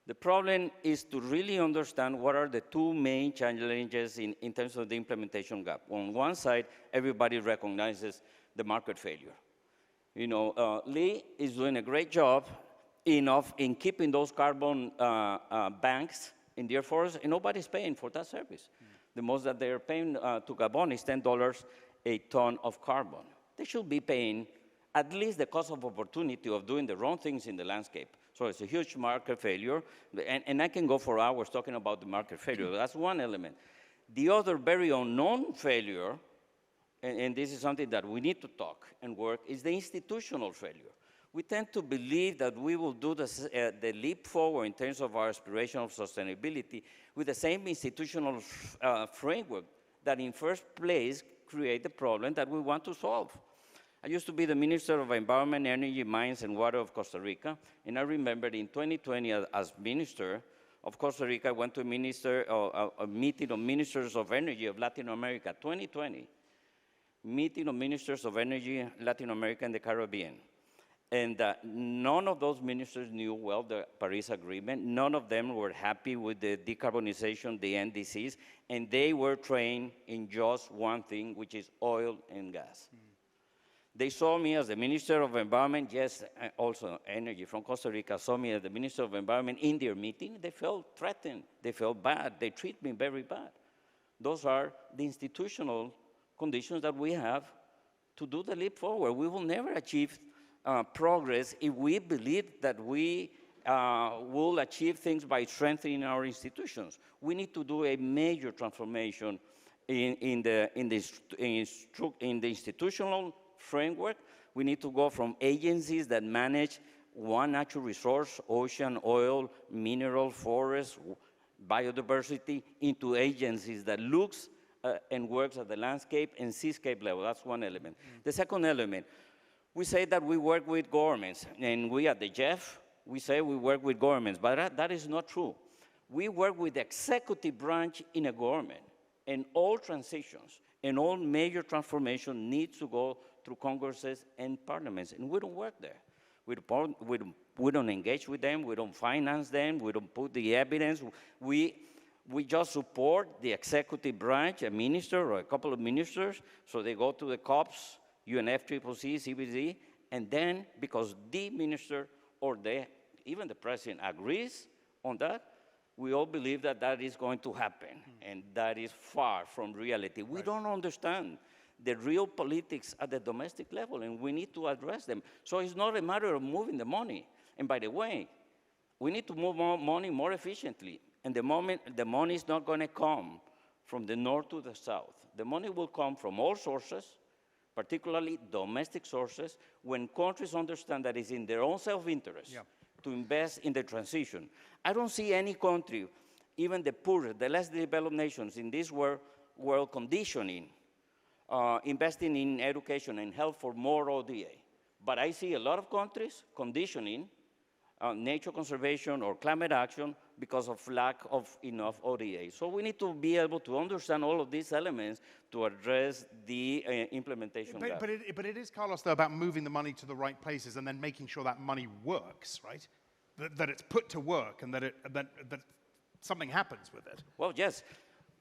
The problem is to really understand what are the 2 main challenges in terms of the implementation gap. On one side, everybody recognizes the market failure. You know, Lee is doing a great job in keeping those carbon banks in the Air Force, and nobody's paying for that service. The most that they're paying to Gabon is $10 a ton of carbon. They should be paying at least the cost of opportunity of doing the wrong things in the landscape. So it's a huge market failure, and I can go for hours talking about the market failure. That's one element. The other very unknown failure, and this is something that we need to talk and work, is the institutional failure. We tend to believe that we will do the leap forward in terms of our aspiration of sustainability with the same institutional framework that in first place create the problem that we want to solve. I used to be the Minister of Environment, Energy, Mines, and Water of Costa Rica, and I remember in 2020 as Minister of Costa Rica, I went to a meeting of Ministers of Energy of Latin America, 2020, meeting of Ministers of Energy, Latin America, and the Caribbean. And none of those ministers knew well the Paris Agreement. None of them were happy with the decarbonization, the NDCs, and they were trained in just one thing, which is oil and gas. They saw me as the Minister of Environment, yes, also Energy from Costa Rica, saw me as the Minister of Environment in their meeting. They felt threatened. They felt bad. They treat me very bad. Those are the institutional conditions that we have to do the leap forward. We will never achieve progress if we believe that we will achieve things by strengthening our institutions. We need to do a major transformation in the institutional framework. We need to go from agencies that manage one natural resource, ocean, oil, mineral, forest, biodiversity, into agencies that looks and works at the landscape and seascape level. That's one element. The second element, We say that we work with governments, and we at the GEF, we say we work with governments, but that is not true. We work with the executive branch in a government, and all transitions and all major transformation needs to go through Congresses and parliaments, and we don't work there. We don't engage with them, we don't finance them, we don't put the evidence. We just support the executive branch, a minister or a couple of ministers, so they go to the COPs, UNFCCC, CBC, and then because the minister or even the president agrees on that, we all believe that that is going to happen, and that is far from reality. We don't understand the real politics at the domestic level, and we need to address them. So it's not a matter of moving the money. And by the way, we need to move more money more efficiently. And the money is not going to come from the north to the south. The money will come from all sources, particularly domestic sources, when countries understand that it's in their own self-interest to invest in the transition. I don't see any country, even the poorest, the less developed nations in this world conditioning, investing in education and health for more ODA. But I see a lot of countries conditioning nature conservation or climate action because of lack of enough ODA. So we need to be able to understand all of these elements to address the implementation gap. But it is, Carlos, though, about moving the money to the right places and then making sure that money works, right? That it's put to work and that something happens with it. Well, yes.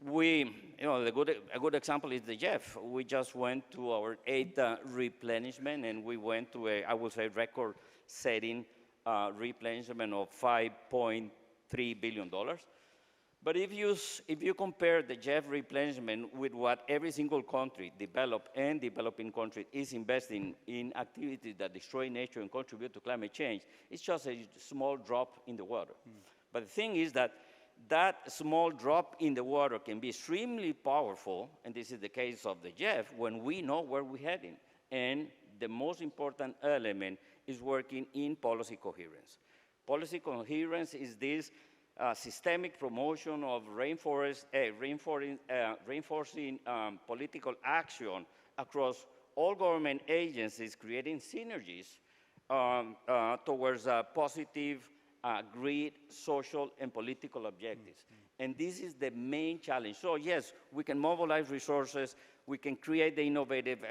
A good example is the GEF. We just went to our 8th replenishment, and we went to I would say, record-setting replenishment of $5.3 billion. But if you compare the GEF replenishment with what every single country, developed and developing country, is investing in activities that destroy nature and contribute to climate change, it's just a small drop in the water. But the thing is that small drop in the water can be extremely powerful, and this is the case of the GEF, when we know where we're heading. And the most important element is working in policy coherence. Policy coherence is this systemic promotion of reinforcing political action across all government agencies, creating synergies towards positive agreed social and political objectives. And this is the main challenge. So yes, we can mobilize resources, we can create the innovative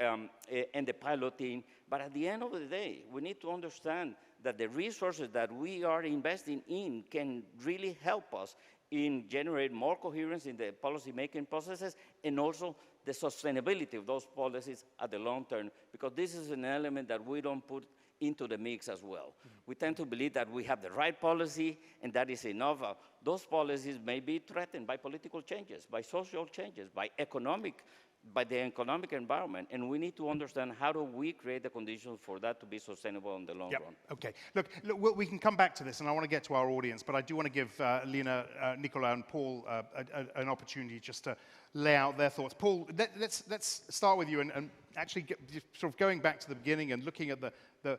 and the piloting, but at the end of the day, we need to understand that the resources that we are investing in can really help us in generate more coherence in the policy-making processes and also the sustainability of those policies at the long term, because this is an element that we don't put into the mix as well. We tend to believe that we have the right policy and that is enough. Those policies may be threatened by political changes, by social changes, by the economic environment, and we need to understand how do we create the conditions for that to be sustainable in the long run. Okay. Look, we can come back to this, and I want to get to our audience, but I do want to give Lena, Nicola, and Paul an opportunity just to lay out their thoughts. Paul, let's start with you, and actually sort of going back to the beginning and looking at the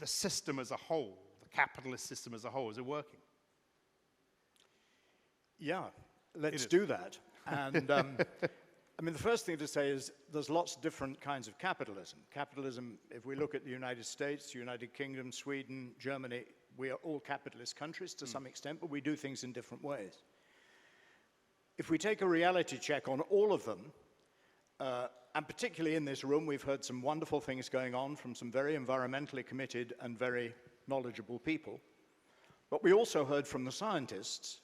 system as a whole, the capitalist system as a whole. Is it working? Yeah, let's do that. And I mean, the first thing to say is there's lots of different kinds of capitalism. Capitalism, if we look at the United States, United Kingdom, Sweden, Germany, we are all capitalist countries to some extent, but we do things in different ways. If we take a reality check on all of them, and particularly in this room, we've heard some wonderful things going on from some very environmentally committed and very knowledgeable people. But we also heard from the scientists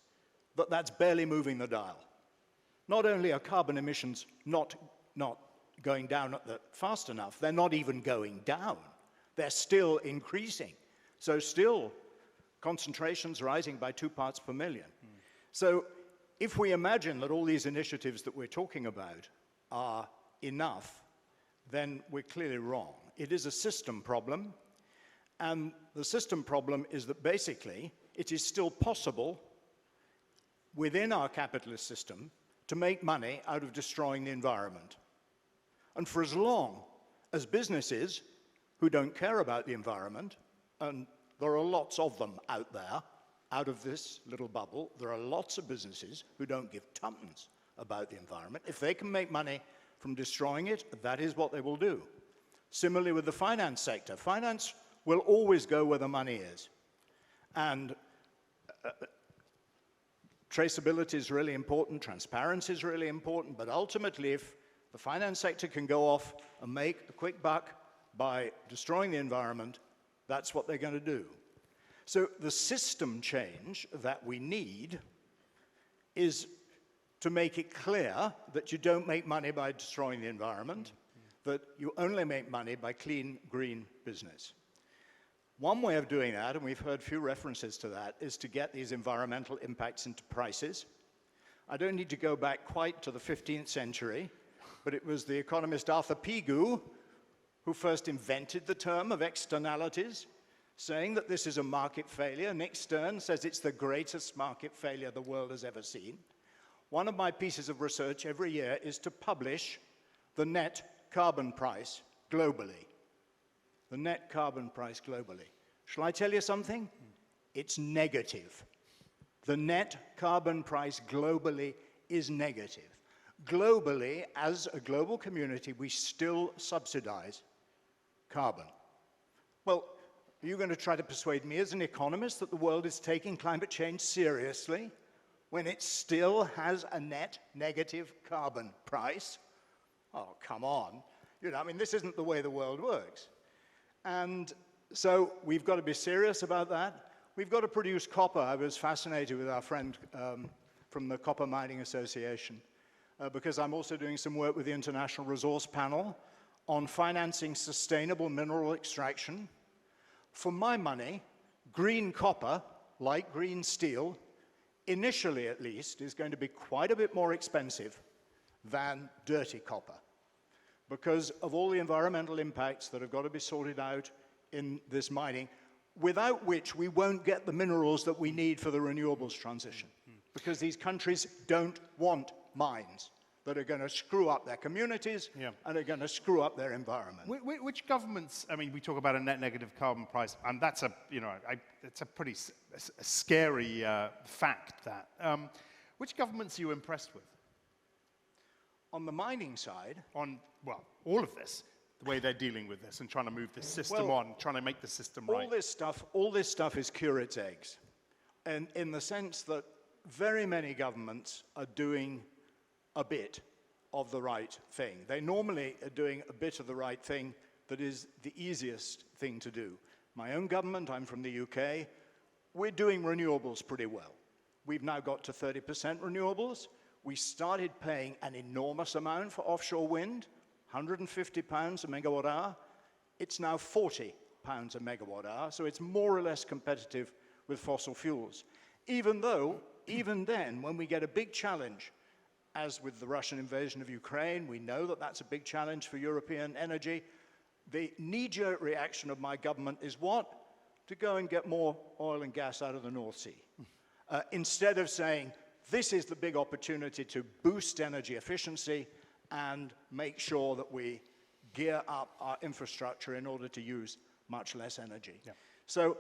that that's barely moving the dial. Not only are carbon emissions not going down fast enough, they're not even going down. They're still increasing. So still, concentrations rising by 2 parts per million. So if we imagine that all these initiatives that we're talking about are enough, then we're clearly wrong. It is a system problem, and the system problem is that basically it is still possible within our capitalist system to make money out of destroying the environment. And for as long as businesses who don't care about the environment, and there are lots of them out there, out of this little bubble, there are lots of businesses who don't give tuppence about the environment. If they can make money from destroying it, that is what they will do. Similarly with the finance sector. Finance will always go where the money is. And traceability is really important, transparency is really important, but ultimately if the finance sector can go off and make a quick buck by destroying the environment, that's what they're going to do. So the system change that we need is to make it clear that you don't make money by destroying the environment, that you only make money by clean, green business. One way of doing that, and we've heard few references to that, is to get these environmental impacts into prices. I don't need to go back quite to the 15th century, but it was the economist Arthur Pigou who first invented the term of externalities, saying that this is a market failure. Nick Stern says it's the greatest market failure the world has ever seen. One of my pieces of research every year is to publish the net carbon price globally. The net carbon price globally. Shall I tell you something? It's negative. The net carbon price globally is negative. Globally, as a global community, we still subsidize carbon. Well, are you going to try to persuade me as an economist that the world is taking climate change seriously when it still has a net negative carbon price? Oh, come on. You know, I mean, this isn't the way the world works. And so we've got to be serious about that. We've got to produce copper. I was fascinated with our friend from the Copper Mining Association because I'm also doing some work with the International Resource Panel on financing sustainable mineral extraction. For my money, green copper, like green steel, initially at least, is going to be quite a bit more expensive than dirty copper, because of all the environmental impacts that have got to be sorted out in this mining, without which we won't get the minerals that we need for the renewables transition. Because these countries don't want mines that are going to screw up their communities and are going to screw up their environment. Which governments, I mean, we talk about a net negative carbon price, and that's a, you know, it's a pretty scary fact, that. Which governments are you impressed with? On the mining side? On, well, all of this, the way they're dealing with this and trying to move this system on, trying to make the system right. All this stuff is curate's eggs. And in the sense that very many governments are doing a bit of the right thing. They normally are doing a bit of the right thing that is the easiest thing to do. My own government, I'm from the UK, we're doing renewables pretty well. We've now got to 30% renewables. We started paying an enormous amount for offshore wind, £150 a megawatt hour. It's now £40 a megawatt hour, so it's more or less competitive with fossil fuels. Even though, even then, when we get a big challenge, as with the Russian invasion of Ukraine, we know that that's a big challenge for European energy. The knee-jerk reaction of my government is what? To go and get more oil and gas out of the North Sea. Instead of saying, this is the big opportunity to boost energy efficiency and make sure that we gear up our infrastructure in order to use much less energy. Yeah. So,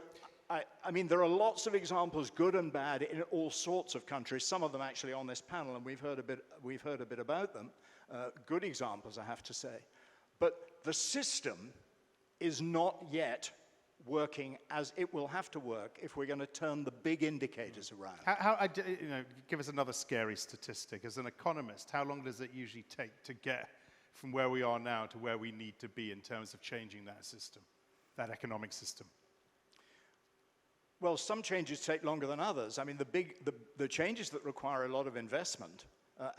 I mean, there are lots of examples, good and bad, in all sorts of countries, some of them actually on this panel, and we've heard a bit about them. Good examples, I have to say. But the system is not yet working as it will have to work if we're going to turn the big indicators around. You know, give us another scary statistic. As an economist, how long does it usually take to get from where we are now to where we need to be in terms of changing that system, that economic system? Well, some changes take longer than others. I mean, the changes that require a lot of investment,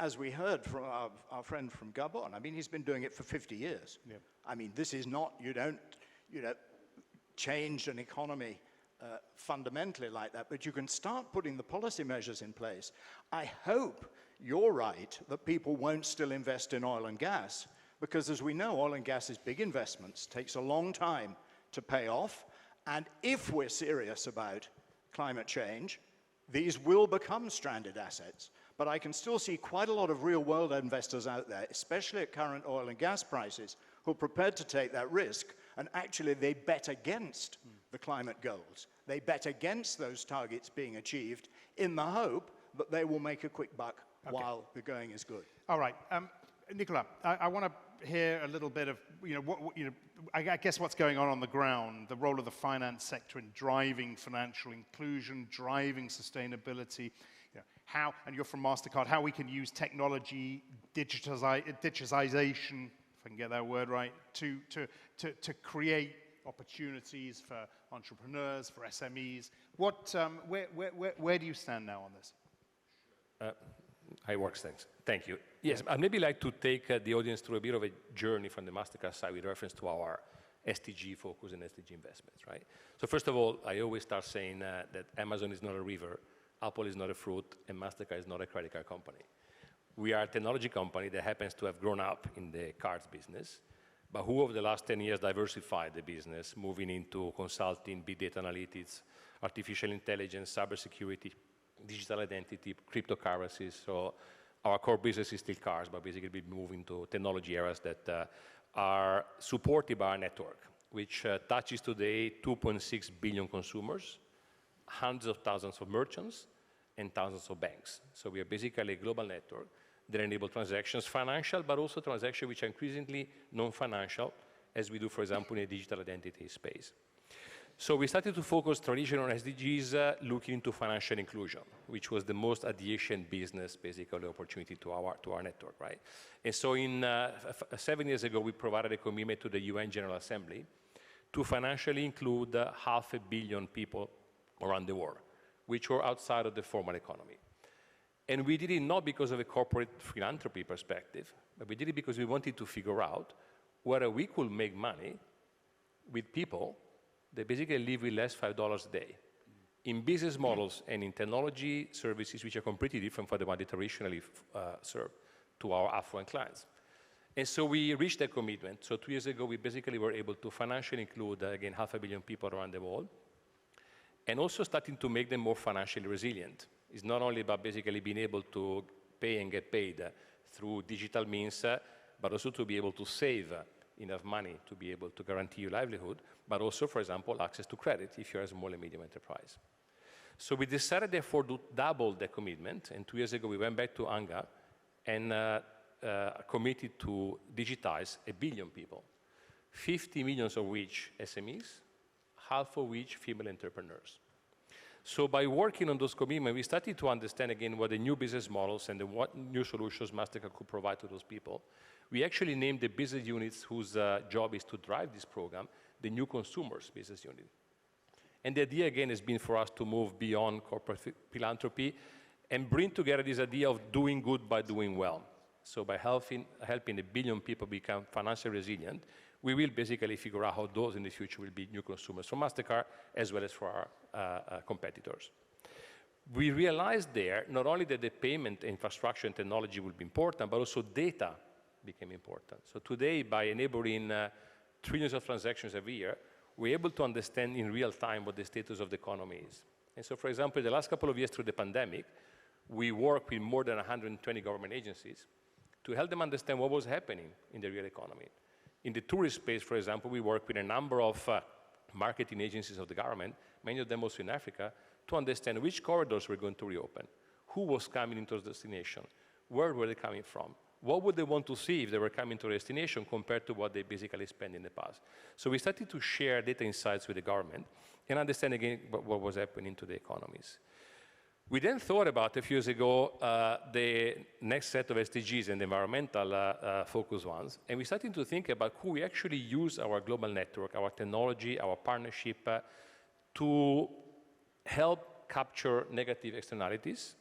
as we heard from our friend from Gabon, I mean, he's been doing it for 50 years. Yeah. I mean, this is not, you don't change an economy fundamentally like that, but you can start putting the policy measures in place. I hope you're right that people won't still invest in oil and gas, because as we know, oil and gas is big investments, takes a long time to pay off. And if we're serious about climate change, these will become stranded assets. But I can still see quite a lot of real-world investors out there, especially at current oil and gas prices, who are prepared to take that risk, and actually they bet against the climate goals. They bet against those targets being achieved in the hope that they will make a quick buck while the going is good. All right. Nicola, I want to hear a little bit of, I guess what's going on the ground, the role of the finance sector in driving financial inclusion, driving sustainability, how, and you're from MasterCard, how we can use technology, digitization, if I can get that word right, to create opportunities for entrepreneurs, for SMEs. Where do you stand now on this? Thanks. Thank you. Yes, I'd maybe like to take the audience through a bit of a journey from the MasterCard side with reference to our SDG focus and SDG investments, right? So first of all, I always start saying that Amazon is not a river, Apple is not a fruit, and MasterCard is not a credit card company. We are a technology company that happens to have grown up in the cards business, but who over the last 10 years diversified the business, moving into consulting, big data analytics, artificial intelligence, cybersecurity, digital identity, cryptocurrencies. So our core business is still cars, but basically we're moving to technology areas that are supported by our network, which touches today 2.6 billion consumers, hundreds of thousands of merchants, and thousands of banks. So we are basically a global network that enable transactions, financial, but also transactions which are increasingly non-financial, as we do, for example, in a digital identity space. So we started to focus traditionally on SDGs, looking into financial inclusion, which was the most adjacent business, basically, opportunity to our network, right? And so 7 years ago, we provided a commitment to the UN General Assembly to financially include 500 million people around the world, which were outside of the formal economy. And we did it not because of a corporate philanthropy perspective, but we did it because we wanted to figure out whether we could make money with people that basically live with less $5 a day in business models and in technology services which are completely different from the one that traditionally serve to our affluent clients. And so we reached that commitment. So 2 years ago, we basically were able to financially include, again, 500 million people around the world, and also starting to make them more financially resilient. It's not only about basically being able to pay and get paid through digital means, but also to be able to save enough money to be able to guarantee your livelihood, but also, for example, access to credit if you're a small and medium enterprise. So we decided, therefore, to double the commitment, and 2 years ago, we went back to UNGA and committed to digitize 1 billion people, 50 million of which SMEs, half of which female entrepreneurs. So by working on those commitments, we started to understand again what the new business models and what new solutions MasterCard could provide to those people. We actually named the business units whose job is to drive this program, the new consumers business unit. And the idea again has been for us to move beyond corporate philanthropy and bring together this idea of doing good by doing well. So by helping 1 billion people become financially resilient, we will basically figure out how those in the future will be new consumers for MasterCard as well as for our competitors. We realized there not only that the payment infrastructure and technology will be important, but also data became important. So today, by enabling trillions of transactions every year, we're able to understand in real time what the status of the economy is. And so, for example, the last couple of years through the pandemic, we worked with more than 120 government agencies to help them understand what was happening in the real economy. In the tourist space, for example, we work with a number of marketing agencies of the government, many of them also in Africa, to understand which corridors were going to reopen, who was coming into the destination, where were they coming from, what would they want to see if they were coming to a destination compared to what they basically spent in the past. So we started to share data insights with the government and understand again what was happening to the economies. We then thought about a few years ago the next set of SDGs and the environmental focus ones, and we started to think about who we actually use our global network, our technology, our partnership to help capture negative externalities,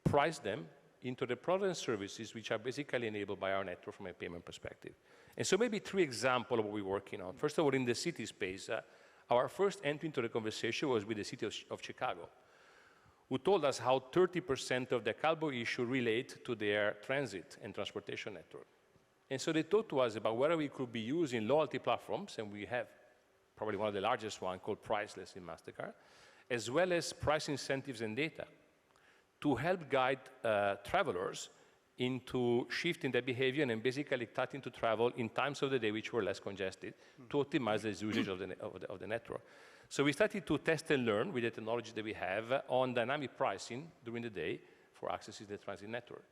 price them into the products and services which are basically enabled by our network from a payment perspective. And so maybe 3 examples of what we're working on. First of all, in the city space, our first entry into the conversation was with the city of Chicago, who told us how 30% of their cardboard issue relate to their transit and transportation network. And so they talked to us about whether we could be using loyalty platforms, and we have probably one of the largest one called Priceless in MasterCard, as well as price incentives and data to help guide travelers into shifting their behavior and basically starting to travel in times of the day which were less congested to optimize the usage of the network. So we started to test and learn with the technology that we have on dynamic pricing during the day for accessing the transit network.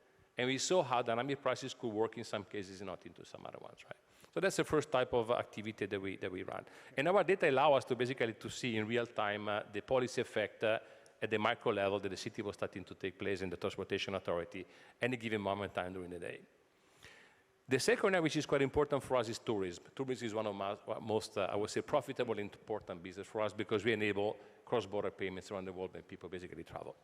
And we saw how dynamic prices could work in some cases and not into some other ones, right? So that's the first type of activity that we run. And our data allow us to basically to see in real time the policy effect at the micro level that the city was starting to take place in the transportation authority any given moment in time during the day. The second area, which is quite important for us, is tourism. Tourism is one of my most, I would say, profitable and important business for us because we enable cross-border payments around the world when people basically travel.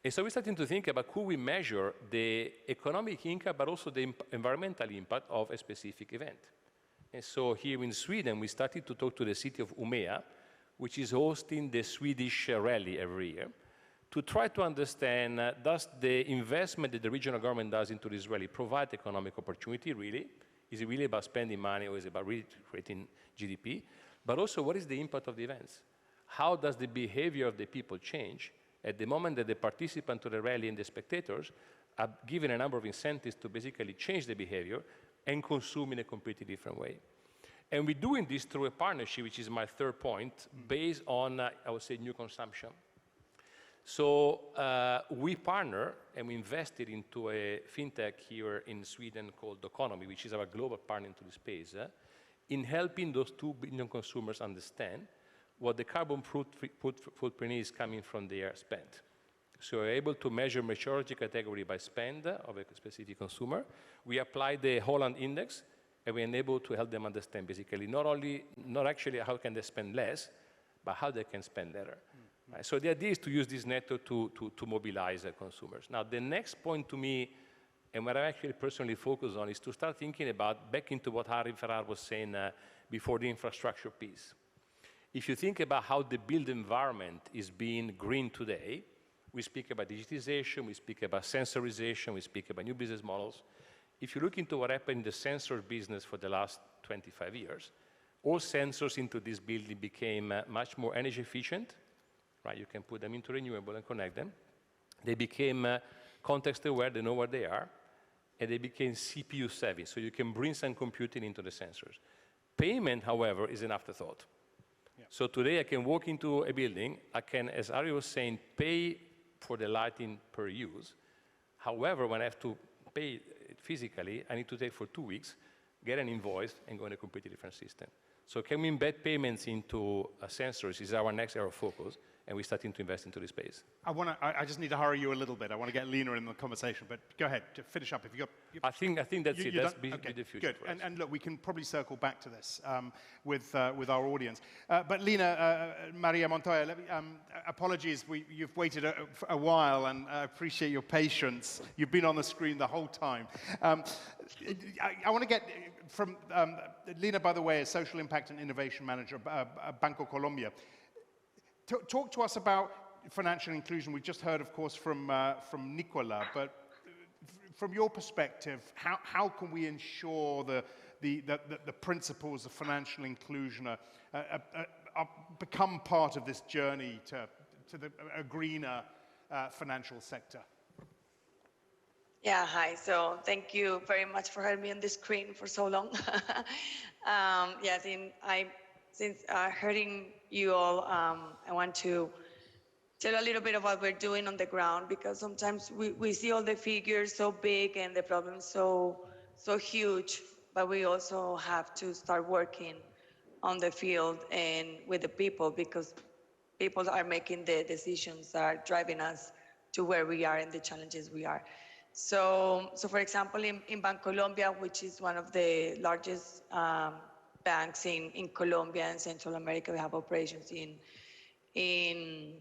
And so we're starting to think about could we measure the economic impact, but also the environmental impact of a specific event. And so here in Sweden, we started to talk to the city of Umeå, which is hosting the Swedish rally every year, to try to understand, does the investment that the regional government does into this rally provide economic opportunity, really? Is it really about spending money, or is it about really creating GDP? But also, what is the impact of the events? How does the behavior of the people change at the moment that the participants to the rally and the spectators are given a number of incentives to basically change the behavior and consume in a completely different way? And we're doing this through a partnership, which is my third point, based on, I would say, new consumption. So we partner and we invested into a fintech here in Sweden called Doconomy, which is our global partner into the space, in helping those 2 billion consumers understand what the carbon footprint is coming from their spend. So we're able to measure maturity category by spend of a specific consumer. We apply the Holland Index, and we enable to help them understand basically not actually how can they spend less, but how they can spend better. Right? So the idea is to use this network to mobilize consumers. Now the next point to me, and what I actually personally focus on, is to start thinking about, back into what Harry Ferrar was saying before, the infrastructure piece. If you think about how the built environment is being green today, we speak about digitization, we speak about sensorization, we speak about new business models. If you look into what happened in the sensor business for the last 25 years, all sensors into this building became much more energy efficient, right? You can put them into renewable and connect them. They became context aware, they know where they are, and they became CPU savvy, so you can bring some computing into the sensors. Payment, however, is an afterthought. Yeah. So today I can walk into a building, I can, as Ari was saying, pay for the lighting per use. However, when I have to pay physically, I need to take for 2 weeks, get an invoice, and go in a completely different system. So can we embed payments into sensors is our next area of focus, and we're starting to invest into this space. I just need to hurry you a little bit. I want to get Lena in the conversation, but go ahead, to finish up. If you got, I think that's it. That's be the future. Good. And look, we can probably circle back to this with our audience. But Lena, Maria Montoya, apologies. You've waited a while, and I appreciate your patience. You've been on the screen the whole time. I want to get from Lena, by the way, is Social Impact and Innovation Manager at Banco Colombia. Talk to us about financial inclusion. We just heard, of course, from Nicola, but from your perspective, how can we ensure the principles of financial inclusion become part of this journey to a greener financial sector? Yeah, hi. So thank you very much for having me on the screen for so long. Yeah, since hearing you all, I want to tell a little bit of what we're doing on the ground, because sometimes we see all the figures so big and the problems so huge, but we also have to start working on the field and with the people, because people are making the decisions that are driving us to where we are and the challenges we are. So for example, in Bancolombia, which is one of the largest banks in Colombia and Central America, we have operations in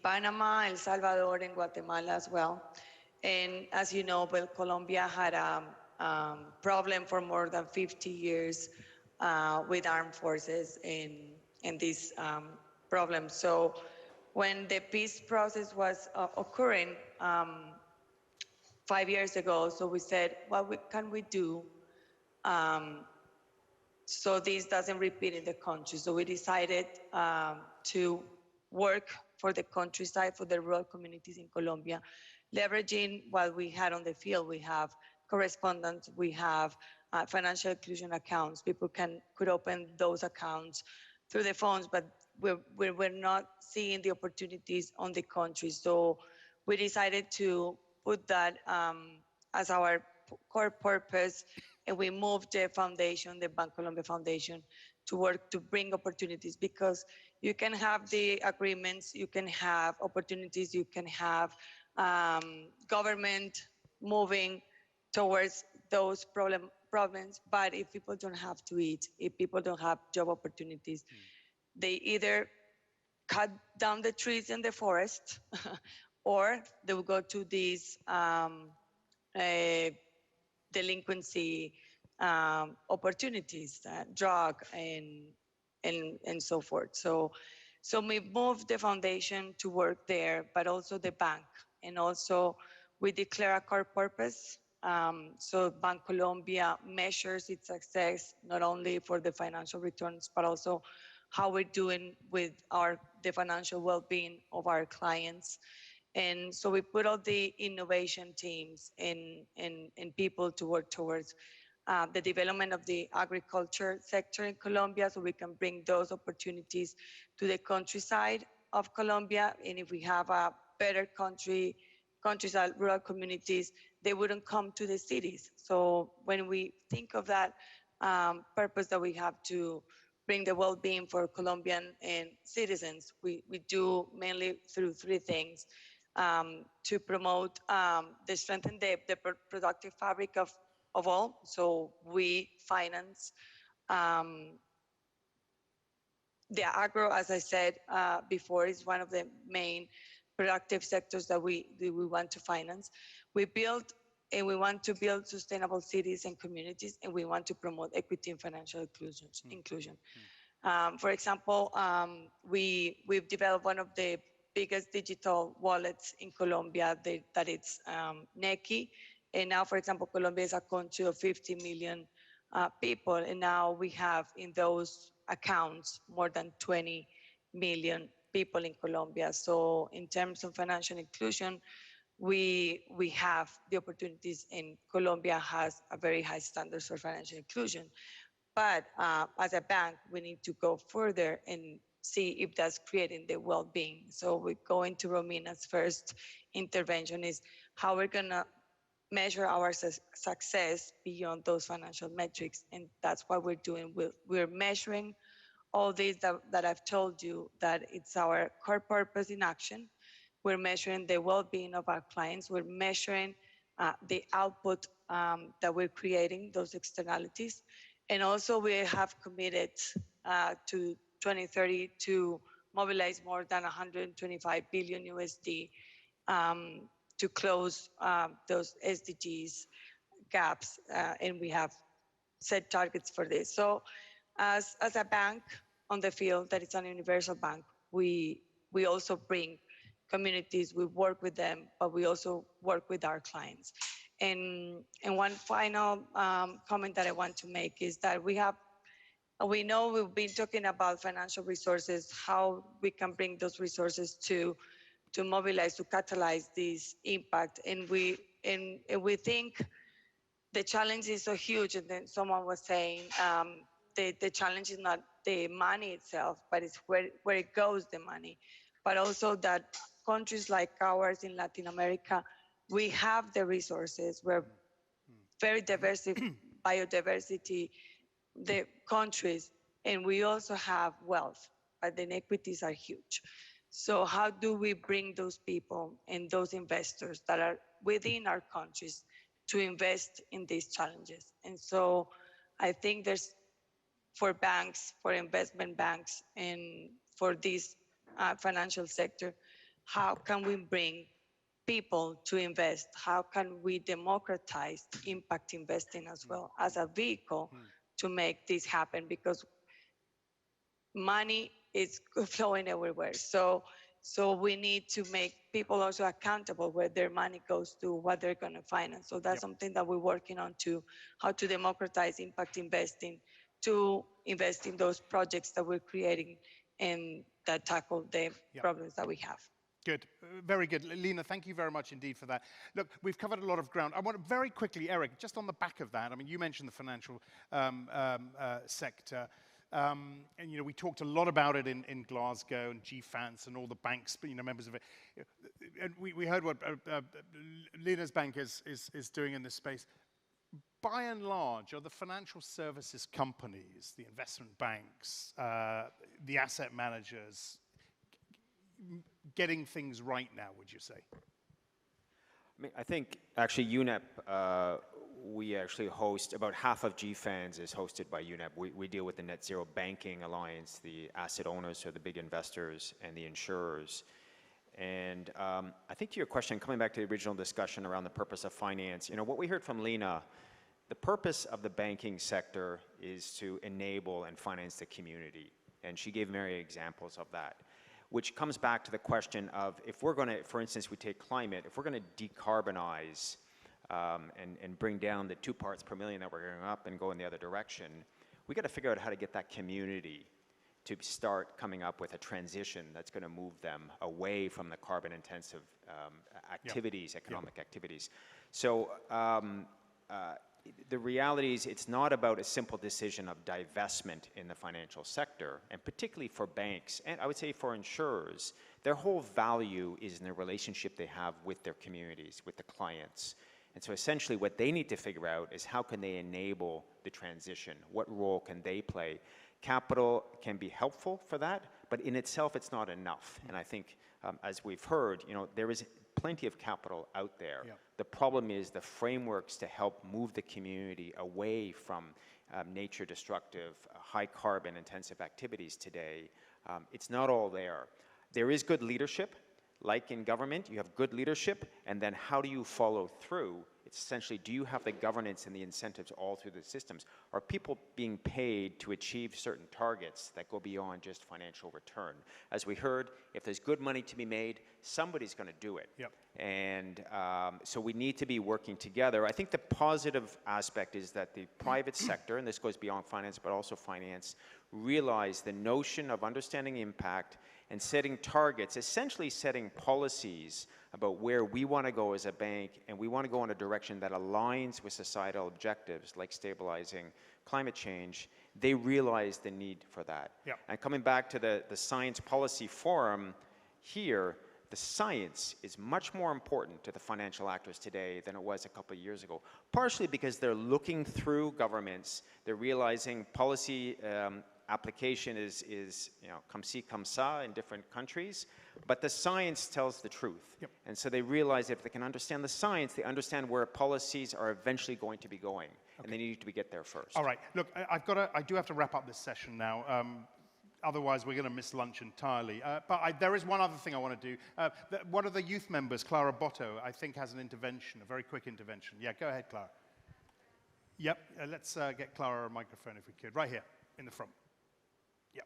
Panama, El Salvador, and Guatemala as well. And as you know, Colombia had a problem for more than 50 years with armed forces in this problem. So when the peace process was occurring 5 years ago, so we said, what can we do so this doesn't repeat in the country? So we decided to work for the countryside, for the rural communities in Colombia, leveraging what we had on the field. We have correspondents, we have financial inclusion accounts. People could open those accounts through the phones, but we're not seeing the opportunities on the country. So we decided to put that as our core purpose, and we moved the foundation, the Bancolombia Foundation, to work to bring opportunities, because you can have the agreements, you can have opportunities, you can have government moving towards those problems, but if people don't have to eat, if people don't have job opportunities, they either cut down the trees in the forest or they will go to these delinquency opportunities, drug and so forth. So we moved the foundation to work there, but also the bank. And also we declare a core purpose. So Bancolombia measures its success not only for the financial returns, but also how we're doing with the financial well-being of our clients. And so we put all the innovation teams and people to work towards the development of the agriculture sector in Colombia, so we can bring those opportunities to the countryside of Colombia. And if we have a better countryside, rural communities, they wouldn't come to the cities. So when we think of that purpose that we have to bring the well-being for Colombian and citizens, we do mainly through three things. To promote strengthen the productive fabric of all. So we finance the agro, as I said before, is one of the main productive sectors that we want to finance. We want to build sustainable cities and communities, and we want to promote equity and financial inclusion. For example, we've developed one of the biggest digital wallets in Colombia, that it's Nequi. And now, for example, Colombia is a country of 50 million people, and now we have in those accounts more than 20 million people in Colombia. So in terms of financial inclusion, we have the opportunities, and Colombia has a very high standards for financial inclusion. But as a bank, we need to go further and see if that's creating the well-being. So we go into Romina's first intervention is how we're gonna measure our success beyond those financial metrics. And that's what we're doing. We're measuring all these that I've told you, that it's our core purpose in action. We're measuring the well-being of our clients. We're measuring the output that we're creating, those externalities. And also we have committed to 2030 to mobilize more than 125 billion USD to close those SDGs gaps, and we have set targets for this. So as a bank on the field that is an universal bank, we also bring communities, we work with them, but we also work with our clients. And one final comment that I want to make is that we know we've been talking about financial resources, how we can bring those resources to mobilize, to catalyze this impact. And we think the challenge is so huge. And then someone was saying the challenge is not the money itself, but it's where it goes, the money. But also that countries like ours in Latin America, we have the resources. We're very diverse biodiversity, the countries, and we also have wealth, but the inequities are huge. So how do we bring those people and those investors that are within our countries to invest in these challenges? And so I think there's, for banks, for investment banks, and for this financial sector, how can we bring people to invest? How can we democratize impact investing as well as a vehicle to make this happen? Because money is flowing everywhere. So we need to make people also accountable where their money goes to, what they're going to finance. So that's something that we're working on too, how to democratize impact investing, to invest in those projects that we're creating and that tackle the problems that we have. Good, very good. Lina, thank you very much indeed for that. Look, we've covered a lot of ground. I want to very quickly, Eric, just on the back of that, I mean, you mentioned the financial sector. And we talked a lot about it in Glasgow and GFANS and all the banks, members of it. And we heard what Lena's bank is doing in this space. By and large, are the financial services companies, the investment banks, the asset managers, getting things right now, would you say? I think actually UNEP, we actually host, about half of GFANS is hosted by UNEP. We deal with the Net Zero Banking Alliance, the asset owners, so the big investors, and the insurers. And I think to your question, coming back to the original discussion around the purpose of finance, what we heard from Lena, the purpose of the banking sector is to enable and finance the community. And she gave many examples of that, which comes back to the question of if we're going to, for instance, we take climate, if we're going to decarbonize and bring down the 2 parts per million that we're going up and go in the other direction, we got to figure out how to get that community to start coming up with a transition that's going to move them away from the carbon intensive activities, economic activities. So the reality is it's not about a simple decision of divestment in the financial sector, and particularly for banks, and I would say for insurers, their whole value is in the relationship they have with their communities, with the clients. And so essentially what they need to figure out is how can they enable the transition? What role can they play? Capital can be helpful for that, but in itself it's not enough. And I think as we've heard, there is plenty of capital out there. Yeah. The problem is the frameworks to help move the community away from nature destructive, high carbon intensive activities today. It's not all there. There is good leadership, like in government, you have good leadership, and then how do you follow through? It's essentially, do you have the governance and the incentives all through the systems? Are people being paid to achieve certain targets that go beyond just financial return? As we heard, if there's good money to be made, somebody's going to do it. Yep. And so we need to be working together. I think the positive aspect is that the private sector, and this goes beyond finance, but also finance, realize the notion of understanding impact and setting targets, essentially setting policies about where we want to go as a bank, and we want to go in a direction that aligns with societal objectives like stabilizing climate change. They realize the need for that. Yep. And coming back to the Science Policy Forum here, the science is much more important to the financial actors today than it was a couple of years ago, partially because they're looking through governments, they're realizing policy application is comme ci, comme ça in different countries, but the science tells the truth. Yep. And so they realize if they can understand the science, they understand where policies are eventually going to be going, and they need to get there first. All right, look, I do have to wrap up this session now. Otherwise, we're going to miss lunch entirely. But there is one other thing I want to do. One of the youth members, Clara Botto, I think has an intervention, a very quick intervention. Yeah, go ahead, Clara. Yep, let's get Clara a microphone if we could. Right here, in the front. Yep.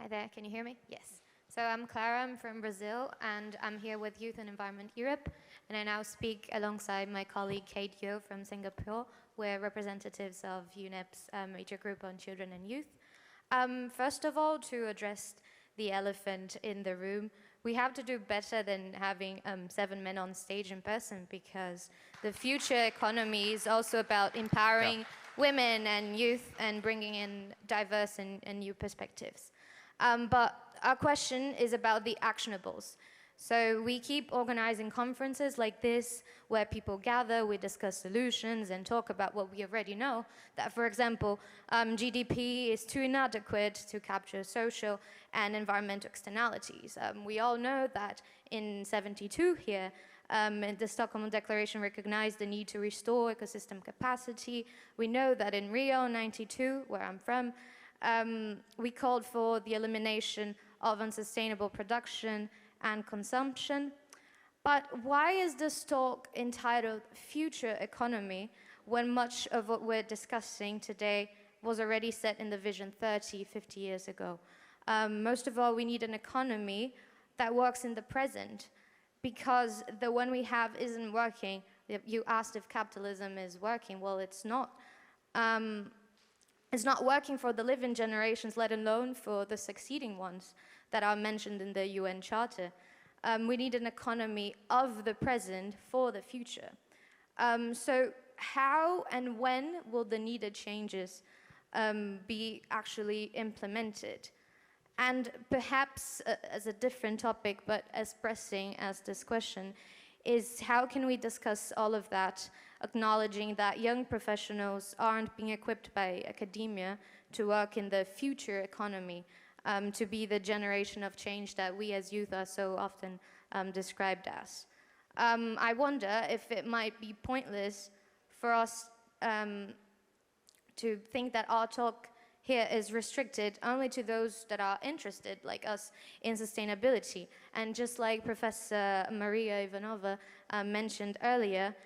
Hi there, can you hear me? Yes. So I'm Clara, I'm from Brazil, and I'm here with Youth and Environment Europe, and I now speak alongside my colleague Kate Yeo from Singapore. We're representatives of UNEP's major group on children and youth. First of all, to address the elephant in the room, we have to do better than having 7 men on stage in person, because the future economy is also about empowering women and youth and bringing in diverse and new perspectives. But our question is about the actionables. So we keep organizing conferences like this where people gather, we discuss solutions and talk about what we already know. That, for example, GDP is too inadequate to capture social and environmental externalities. We all know that in '72 here, the Stockholm Declaration recognized the need to restore ecosystem capacity. We know that in Rio '92, where I'm from, we called for the elimination of unsustainable production and consumption. But why is this talk entitled Future Economy when much of what we're discussing today was already set in the Vision 30, 50 years ago? Most of all, we need an economy that works in the present, because the one we have isn't working. You asked if capitalism is working. Well, it's not. It's not working for the living generations, let alone for the succeeding ones that are mentioned in the UN Charter. We need an economy of the present for the future. So how and when will the needed changes be actually implemented? And perhaps as a different topic, but as pressing as this question, is how can we discuss all of that, acknowledging that young professionals aren't being equipped by academia to work in the future economy, to be the generation of change that we as youth are so often described as. I wonder if it might be pointless for us to think that our talk here is restricted only to those that are interested, like us, in sustainability. And just like Professor Maria Ivanova mentioned earlier,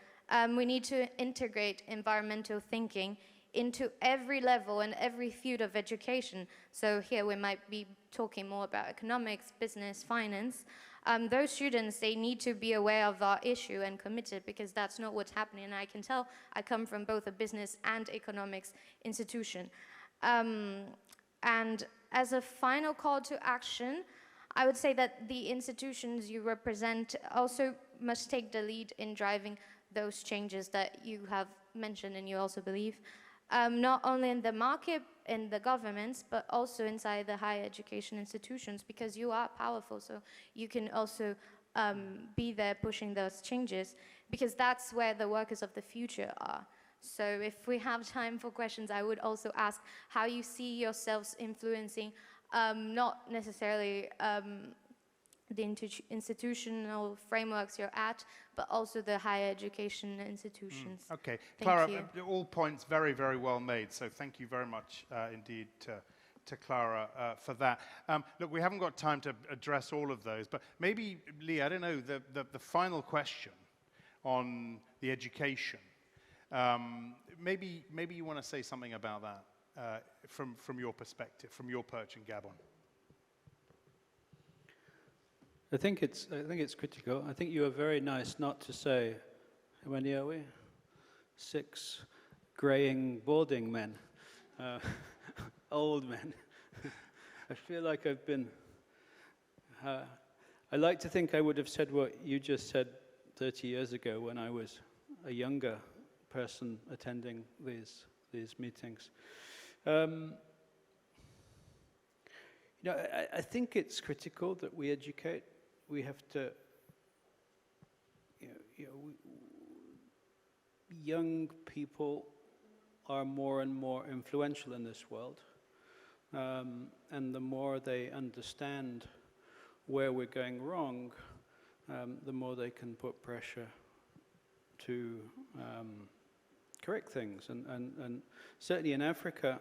we need to integrate environmental thinking into every level and every field of education. So here we might be talking more about economics, business, finance. Those students, they need to be aware of our issue and committed, because that's not what's happening. And I can tell I come from both a business and economics institution. And as a final call to action, I would say that the institutions you represent also must take the lead in driving those changes that you have mentioned and you also believe, not only in the market, in the governments, but also inside the higher education institutions, because you are powerful, so you can also be there pushing those changes, because that's where the workers of the future are. So if we have time for questions, I would also ask how you see yourselves influencing not necessarily the institutional frameworks you're at, but also the higher education institutions. Okay, Thank Clara, you. all points very, very well made, so thank you very much indeed to Clara for that. Look, we haven't got time to address all of those, but maybe, Lee, I don't know, the final question on the education. Maybe you want to say something about that from your perspective, from your perch in Gabon. I think it's critical. I think you were very nice not to say, how many are we? 6 graying, balding men, old men. I feel like I've been. I like to think I would have said what you just said 30 years ago when I was a younger person attending these meetings. I think it's critical that we educate. We have to, young people are more and more influential in this world, and the more they understand where we're going wrong, the more they can put pressure to correct things. And certainly in Africa,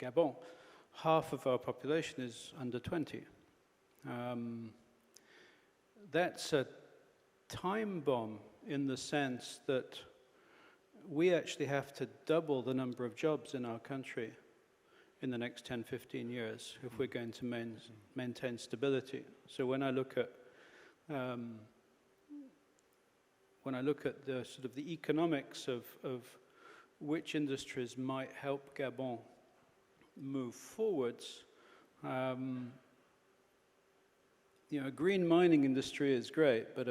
Gabon, half of our population is under 20. That's a time bomb in the sense that we actually have to double the number of jobs in our country in the next 10, 15 years if we're going to maintain stability. So when I look at the sort of the economics of which industries might help Gabon move forwards, a green mining industry is great, but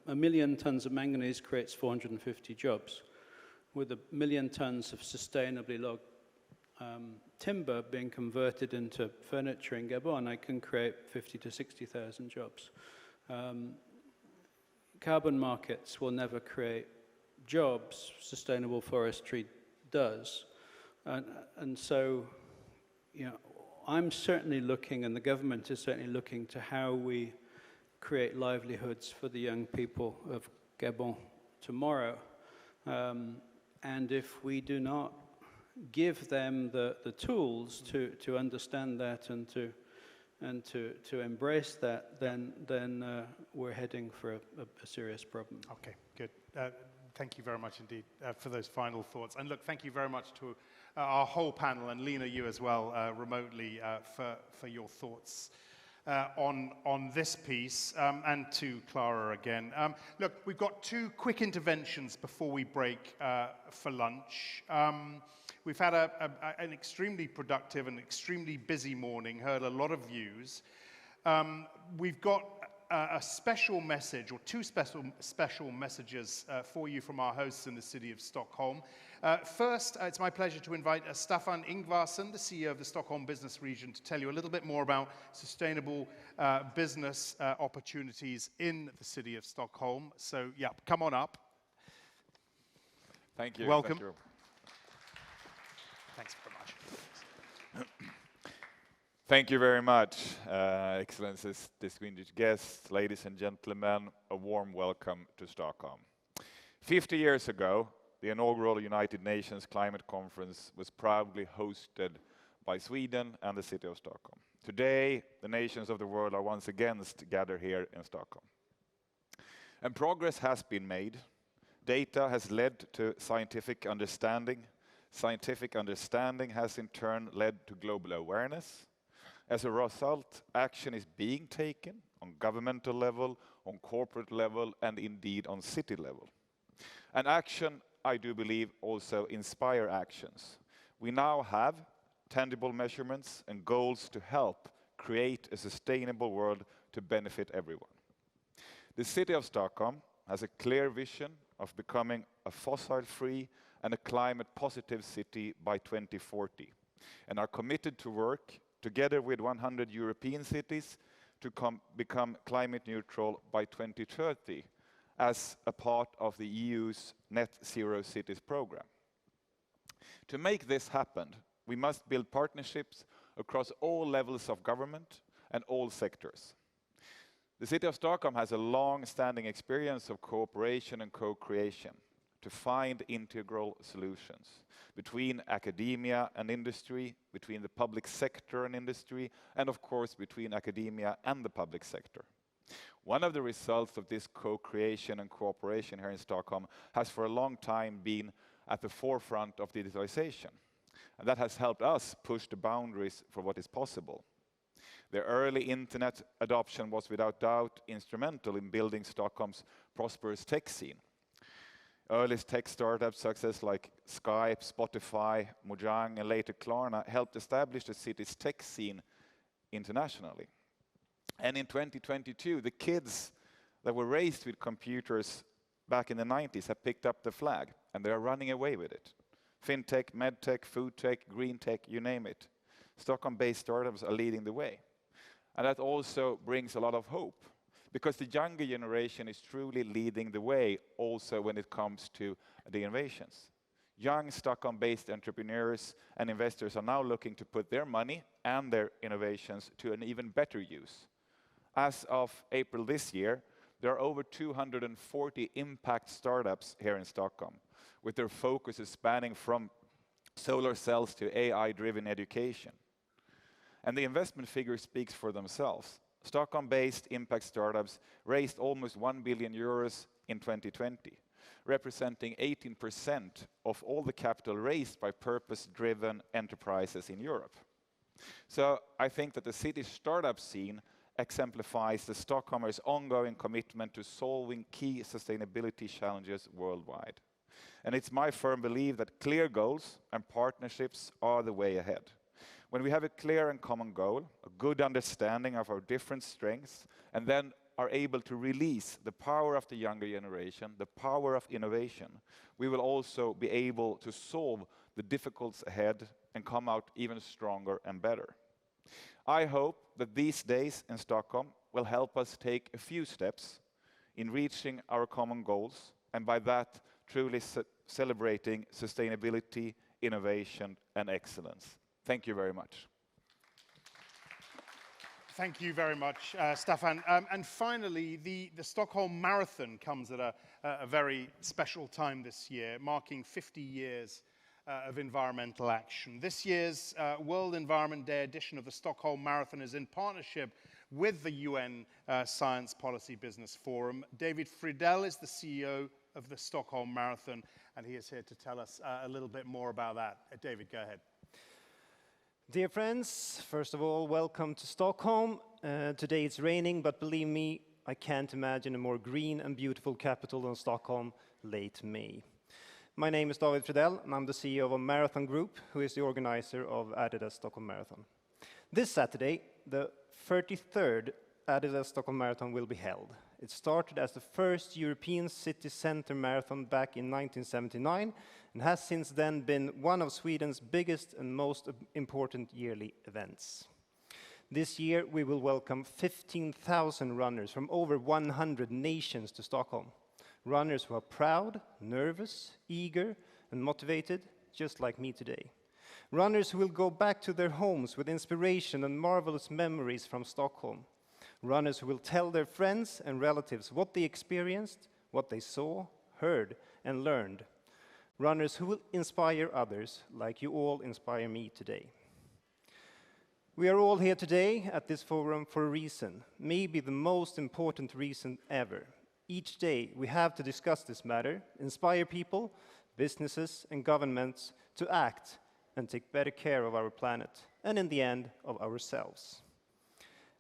a million tons of manganese creates 450 jobs. With 1 million tons of sustainably logged timber being converted into furniture in Gabon, I can create 50 to 60,000 jobs. Carbon markets will never create jobs. Sustainable forestry does. And so, I'm certainly looking, and the government is certainly looking, to how we create livelihoods for the young people of Gabon tomorrow. And if we do not give them the tools to understand that and to embrace that, then we're heading for a serious problem. Okay, good. Thank you very much indeed for those final thoughts. And look, thank you very much to our whole panel, and Lena, you as well, remotely, for your thoughts on this piece, and to Clara again. Look, we've got 2 quick interventions before we break for lunch. We've had an extremely productive and extremely busy morning, heard a lot of views. We've got a special message, or two special messages for you from our hosts in the city of Stockholm. First, it's my pleasure to invite Staffan Ingvarsson, the CEO of the Stockholm Business Region, to tell you a little bit more about sustainable business opportunities in the city of Stockholm. So, yeah, come on up. Thank you. Welcome. Thank you. Thanks very much. Thank you very much, Excellencies, distinguished guests, ladies and gentlemen, a warm welcome to Stockholm. 50 years ago, the inaugural United Nations Climate Conference was proudly hosted by Sweden and the city of Stockholm. Today, the nations of the world are once again gathered here in Stockholm. And progress has been made. Data has led to scientific understanding. Scientific understanding has in turn led to global awareness. As a result, action is being taken on governmental level, on corporate level, and indeed on city level. And action, I do believe, also inspire actions. We now have tangible measurements and goals to help create a sustainable world to benefit everyone. The city of Stockholm has a clear vision of becoming a fossil-free and a climate-positive city by 2040, and are committed to work together with 100 European cities to become climate neutral by 2030 as a part of the EU's Net Zero Cities program. To make this happen, we must build partnerships across all levels of government and all sectors. The city of Stockholm has a long-standing experience of cooperation and co-creation to find integral solutions between academia and industry, between the public sector and industry, and of course between academia and the public sector. One of the results of this co-creation and cooperation here in Stockholm has for a long time been at the forefront of digitalization. And that has helped us push the boundaries for what is possible. The early internet adoption was without doubt instrumental in building Stockholm's prosperous tech scene. Early tech startups success like Skype, Spotify, Mojang, and later Klarna helped establish the city's tech scene internationally. And in 2022, the kids that were raised with computers back in the 90s have picked up the flag, and they are running away with it. FinTech, MedTech, Food Tech, Green Tech, you name it. Stockholm-based startups are leading the way. And that also brings a lot of hope, because the younger generation is truly leading the way also when it comes to the innovations. Young Stockholm-based entrepreneurs and investors are now looking to put their money and their innovations to an even better use. As of April this year, there are over 240 impact startups here in Stockholm, with their focuses spanning from solar cells to AI-driven education. And the investment figure speaks for themselves. Stockholm-based impact startups raised almost 1 billion euros in 2020, representing 18% of all the capital raised by purpose-driven enterprises in Europe. So I think that the city's startup scene exemplifies the Stockholmers' ongoing commitment to solving key sustainability challenges worldwide. And it's my firm belief that clear goals and partnerships are the way ahead. When we have a clear and common goal, a good understanding of our different strengths, and then are able to release the power of the younger generation, the power of innovation, we will also be able to solve the difficulties ahead and come out even stronger and better. I hope that these days in Stockholm will help us take a few steps in reaching our common goals, and by that truly celebrating sustainability, innovation, and excellence. Thank you very much. Thank you very much, Staffan. And finally, the Stockholm Marathon comes at a very special time this year, marking 50 years of environmental action. This year's World Environment Day edition of the Stockholm Marathon is in partnership with the UN Science Policy Business Forum. David Friedell is the CEO of the Stockholm Marathon, and he is here to tell us a little bit more about that. David, go ahead. Dear friends, first of all, welcome to Stockholm. Today it's raining, but believe me, I can't imagine a more green and beautiful capital than Stockholm late May. My name is David Friedell, and I'm the CEO of a marathon group, who is the organizer of Adidas Stockholm Marathon. This Saturday, the 33rd Adidas Stockholm Marathon will be held. It started as the first European city center marathon back in 1979 and has since then been one of Sweden's biggest and most important yearly events. This year we will welcome 15,000 runners from over 100 nations to Stockholm. Runners who are proud, nervous, eager and motivated, just like me today. Runners who will go back to their homes with inspiration and marvelous memories from Stockholm. Runners who will tell their friends and relatives what they experienced, what they saw, heard, and learned. Runners who will inspire others, like you all inspire me today. We are all here today at this forum for a reason, maybe the most important reason ever. Each day we have to discuss this matter, inspire people, businesses, and governments to act and take better care of our planet, and in the end, of ourselves.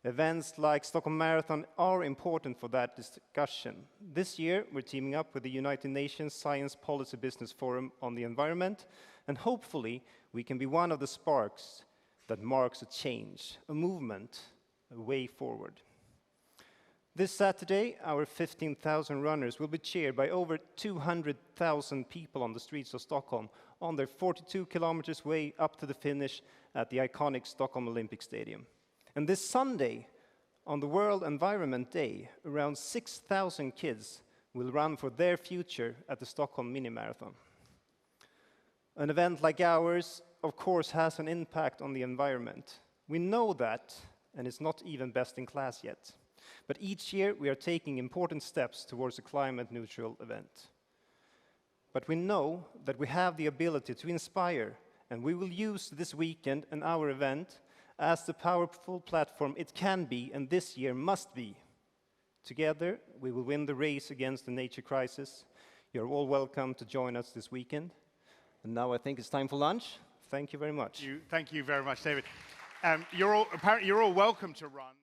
Events like Stockholm Marathon are important for that discussion. This year, we're teaming up with the United Nations Science Policy Business Forum on the environment, and hopefully we can be one of the sparks that marks a change, a movement, a way forward. This Saturday, our 15,000 runners will be cheered by over 200,000 people on the streets of Stockholm on their 42 kilometers way up to the finish at the iconic Stockholm Olympic Stadium. And this Sunday, on the World Environment Day, around 6,000 kids will run for their future at the Stockholm Mini Marathon. An event like ours, of course, has an impact on the environment. We know that, and it's not even best in class yet. But each year we are taking important steps towards a climate-neutral event. But we know that we have the ability to inspire, and we will use this weekend and our event as the powerful platform it can be, and this year must be. Together, we will win the race against the nature crisis. You're all welcome to join us this weekend. And now I think it's time for lunch. Thank you very much. Thank you very much, David. You're all welcome to run.